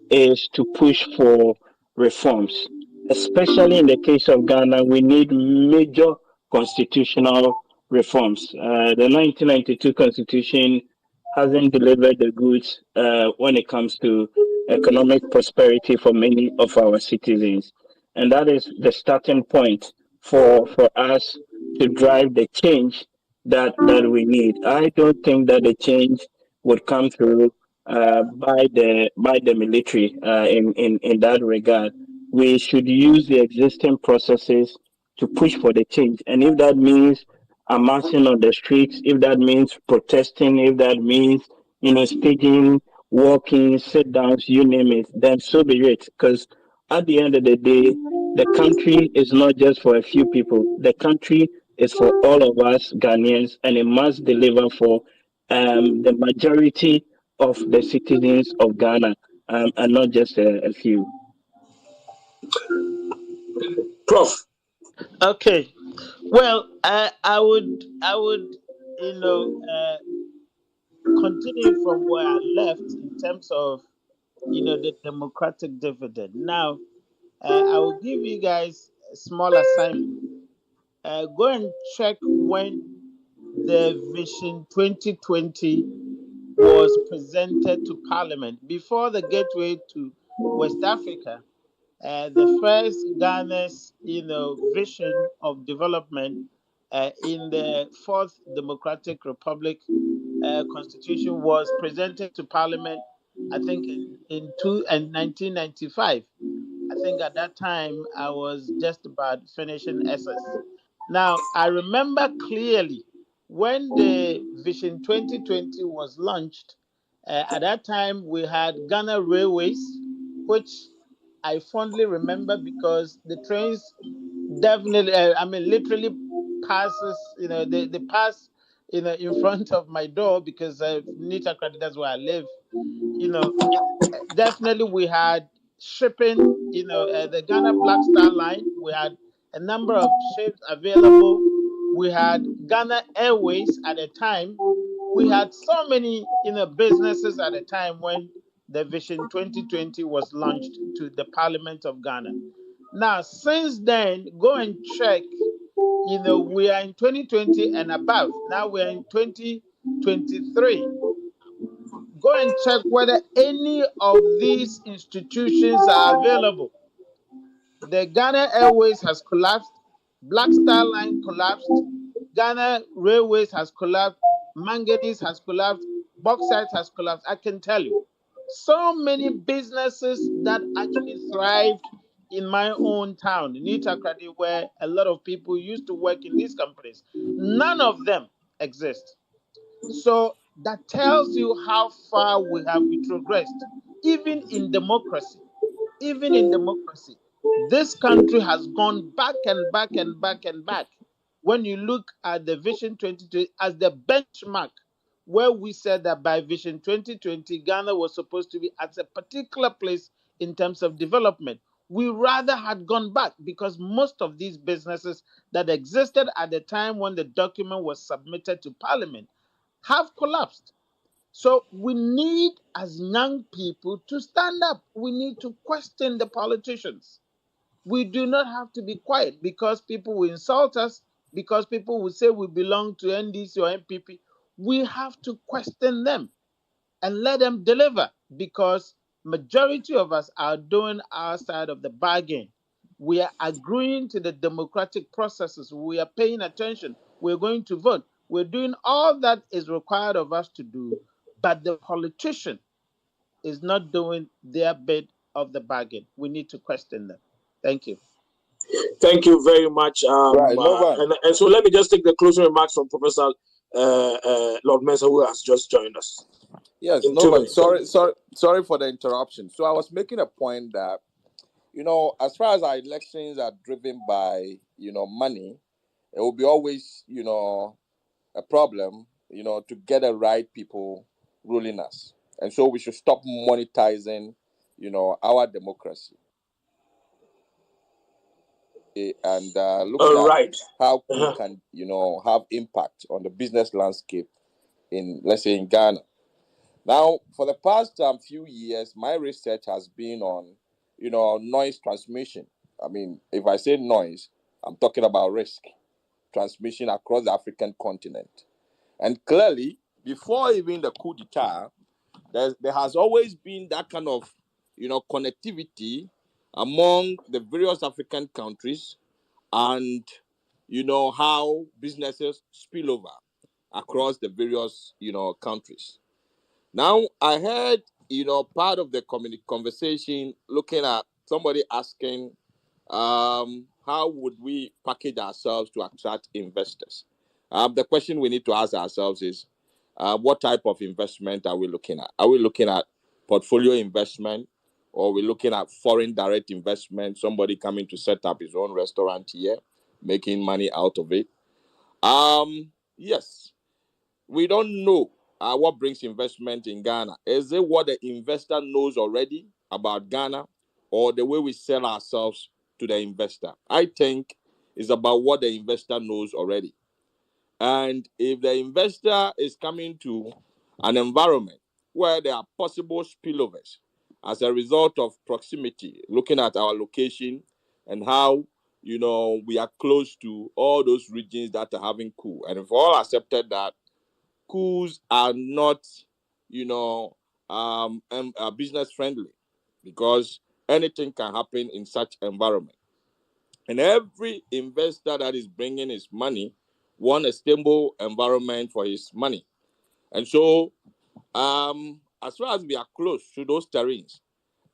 S3: is to push for reforms. Especially in the case of Ghana, we need major constitutional reforms. The 1992 constitution hasn't delivered the goods when it comes to economic prosperity for many of our citizens. And that is the starting point for us to drive the change that we need. I don't think that the change would come through by the military in that regard. We should use the existing processes to push for the change, and if that means amassing on the streets, if that means protesting, if that means staging, walking, sit downs, you name it, then so be it. Because at the end of the day, the country is not just for a few people. The country is for all of us Ghanaians, and it must deliver for the majority of the citizens of Ghana, and not just a few.
S1: Prof.
S2: Okay. Well, I would, continue from where I left in terms of, the democratic dividend. Now, I will give you guys a small assignment. Go and check when the Vision 2020 was presented to Parliament before the gateway to West Africa. The first Ghana's, vision of development in the Fourth Democratic Republic Constitution was presented to Parliament, I think in 1995. I think at that time I was just about finishing SS. Now, I remember clearly when the Vision 2020 was launched, at that time we had Ghana Railways, which I fondly remember because the trains definitely, I mean, literally passes, they pass, in front of my door because Nita Credit, that's where I live, you know, definitely we had shipping, the Ghana Black Star Line. We had a number of ships available. We had Ghana Airways at the time. We had so many, businesses at the time when the Vision 2020 was launched to the Parliament of Ghana. Now, since then, go and check, we are in 2020 and above. Now we're in 2023. Go and check whether any of these institutions are available. The Ghana Airways has collapsed, Black Star Line collapsed, Ghana Railways has collapsed, Manganese has collapsed, Bauxite has collapsed. I can tell you. So many businesses that actually thrived in my own town, in Itakradi, where a lot of people used to work in these companies. None of them exist. So that tells you how far we have retrogressed, even in democracy. Even in democracy, this country has gone back and back and back and back. When you look at the Vision 2020 as the benchmark, where we said that by Vision 2020, Ghana was supposed to be at a particular place in terms of development, we rather had gone back because most of these businesses that existed at the time when the document was submitted to Parliament have collapsed. So we need, as young people, to stand up. We need to question the politicians. We do not have to be quiet because people will insult us, because people will say we belong to NDC or MPP. We have to question them and let them deliver because majority of us are doing our side of the bargain. We are agreeing to the democratic processes. We are paying attention. We're going to vote. We're doing all that is required of us to do, but the politician is not doing their bit of the bargain. We need to question them. Thank you.
S1: Thank you very much.
S6: Right, Norvan.
S1: And so let me just take the closing remarks from Professor Lord Mensah, who has just joined us.
S6: Yes,
S1: In
S6: Norvan.
S1: 2 minutes.
S6: Sorry for the interruption. So I was making a point that, as far as our elections are driven by, money, it will be always, a problem, to get the right people ruling us. And so we should stop monetizing, our democracy. And looking
S1: All
S6: at
S1: right.
S6: how Coup can, have impact on the business landscape in, let's say, in Ghana. Now, for the past few years, my research has been on, noise transmission. I mean, if I say noise, I'm talking about risk transmission across the African continent. And clearly, before even the coup d'etat, there has always been that kind of, connectivity among the various African countries and, how businesses spill over across the various, countries. Now, I heard, part of the conversation looking at somebody asking, how would we package ourselves to attract investors? The question we need to ask ourselves is, what type of investment are we looking at? Are we looking at portfolio investment, or are we looking at foreign direct investment, somebody coming to set up his own restaurant here, making money out of it? Yes, we don't know what brings investment in Ghana. Is it what the investor knows already about Ghana, or the way we sell ourselves to the investor? I think it's about what the investor knows already. And if the investor is coming to an environment where there are possible spillovers as a result of proximity, looking at our location and how, we are close to all those regions that are having coup, and if all accepted that coups are not, business friendly, because anything can happen in such environment. And every investor that is bringing his money want a stable environment for his money. And so, as far as we are close to those terrains,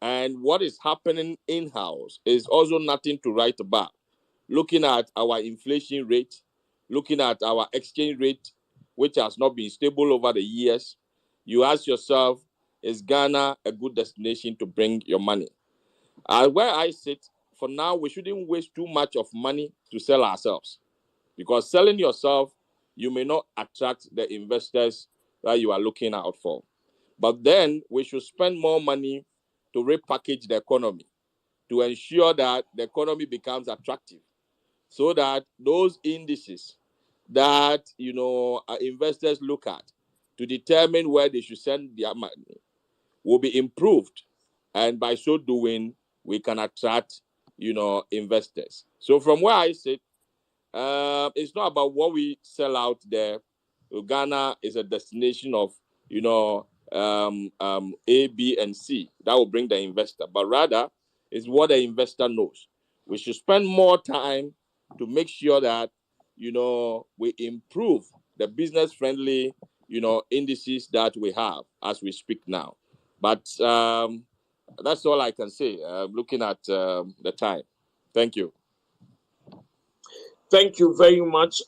S6: and what is happening in-house is also nothing to write about. Looking at our inflation rate, looking at our exchange rate, which has not been stable over the years, you ask yourself, is Ghana a good destination to bring your money? Where I sit, for now, we shouldn't waste too much of money to sell ourselves. Because selling yourself, you may not attract the investors that you are looking out for. But then we should spend more money to repackage the economy, to ensure that the economy becomes attractive, so that those indices that investors look at to determine where they should send their money will be improved, and by so doing, we can attract investors. So from where I sit, it's not about what we sell out there. Ghana is a destination of, A, B, and C that will bring the investor, but rather it's what the investor knows. We should spend more time to make sure that, we improve the business-friendly, indices that we have as we speak now. But that's all I can say. Looking at the time. Thank you.
S1: Thank you very much,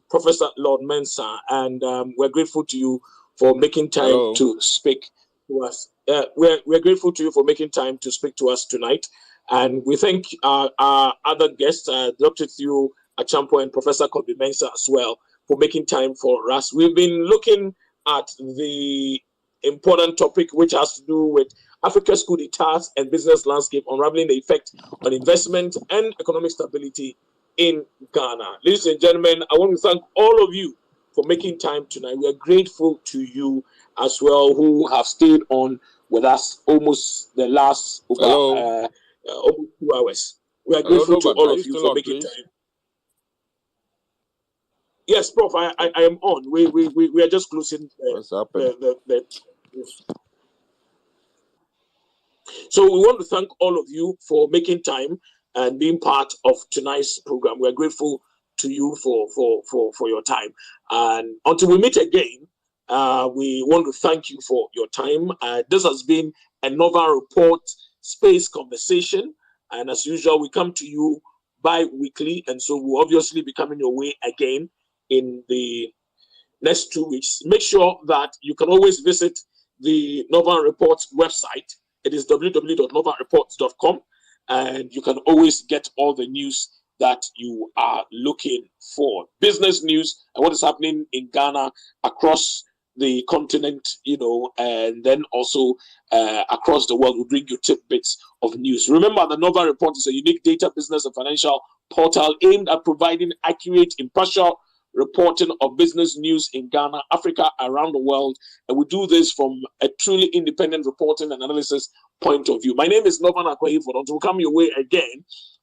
S1: Professor Lord Mensah, and we're grateful to you for making time to speak to us. We're grateful to you for making time to speak to us tonight, and we thank our other guests, Dr. Theo Achampo and Professor Kobe Mensah as well, for making time for us. We've been looking at the important topic which has to do with Africa's coup d'etats and business landscape, unraveling the effect on investment and economic stability in Ghana. Ladies and gentlemen, I want to thank all of you for making time tonight. We are grateful to you as well who have stayed on with us almost the last almost 2 hours. We are grateful to all of you for making time. Yes, Prof, I am on. We are just closing So we want to thank all of you for making time and being part of tonight's program. We're grateful to you for your time. And until we meet again, we want to thank you for your time. This has been a Norvan Report Space Conversation. And as usual, we come to you bi-weekly. And so we'll obviously be coming your way again in the next 2 weeks. Make sure that you can always visit the Norvan Reports website. It is www.norvanreports.com, and you can always get all the news that you are looking for. Business news and what is happening in Ghana, across the continent, and then also across the world. We'll bring you tidbits of news. Remember, the Norvan Report is a unique data, business, and financial portal aimed at providing accurate, impartial reporting of business news in Ghana, Africa, around the world. And we do this from a truly independent reporting and analysis point of view. My name is Norvan Akwahi. Until we come your way again,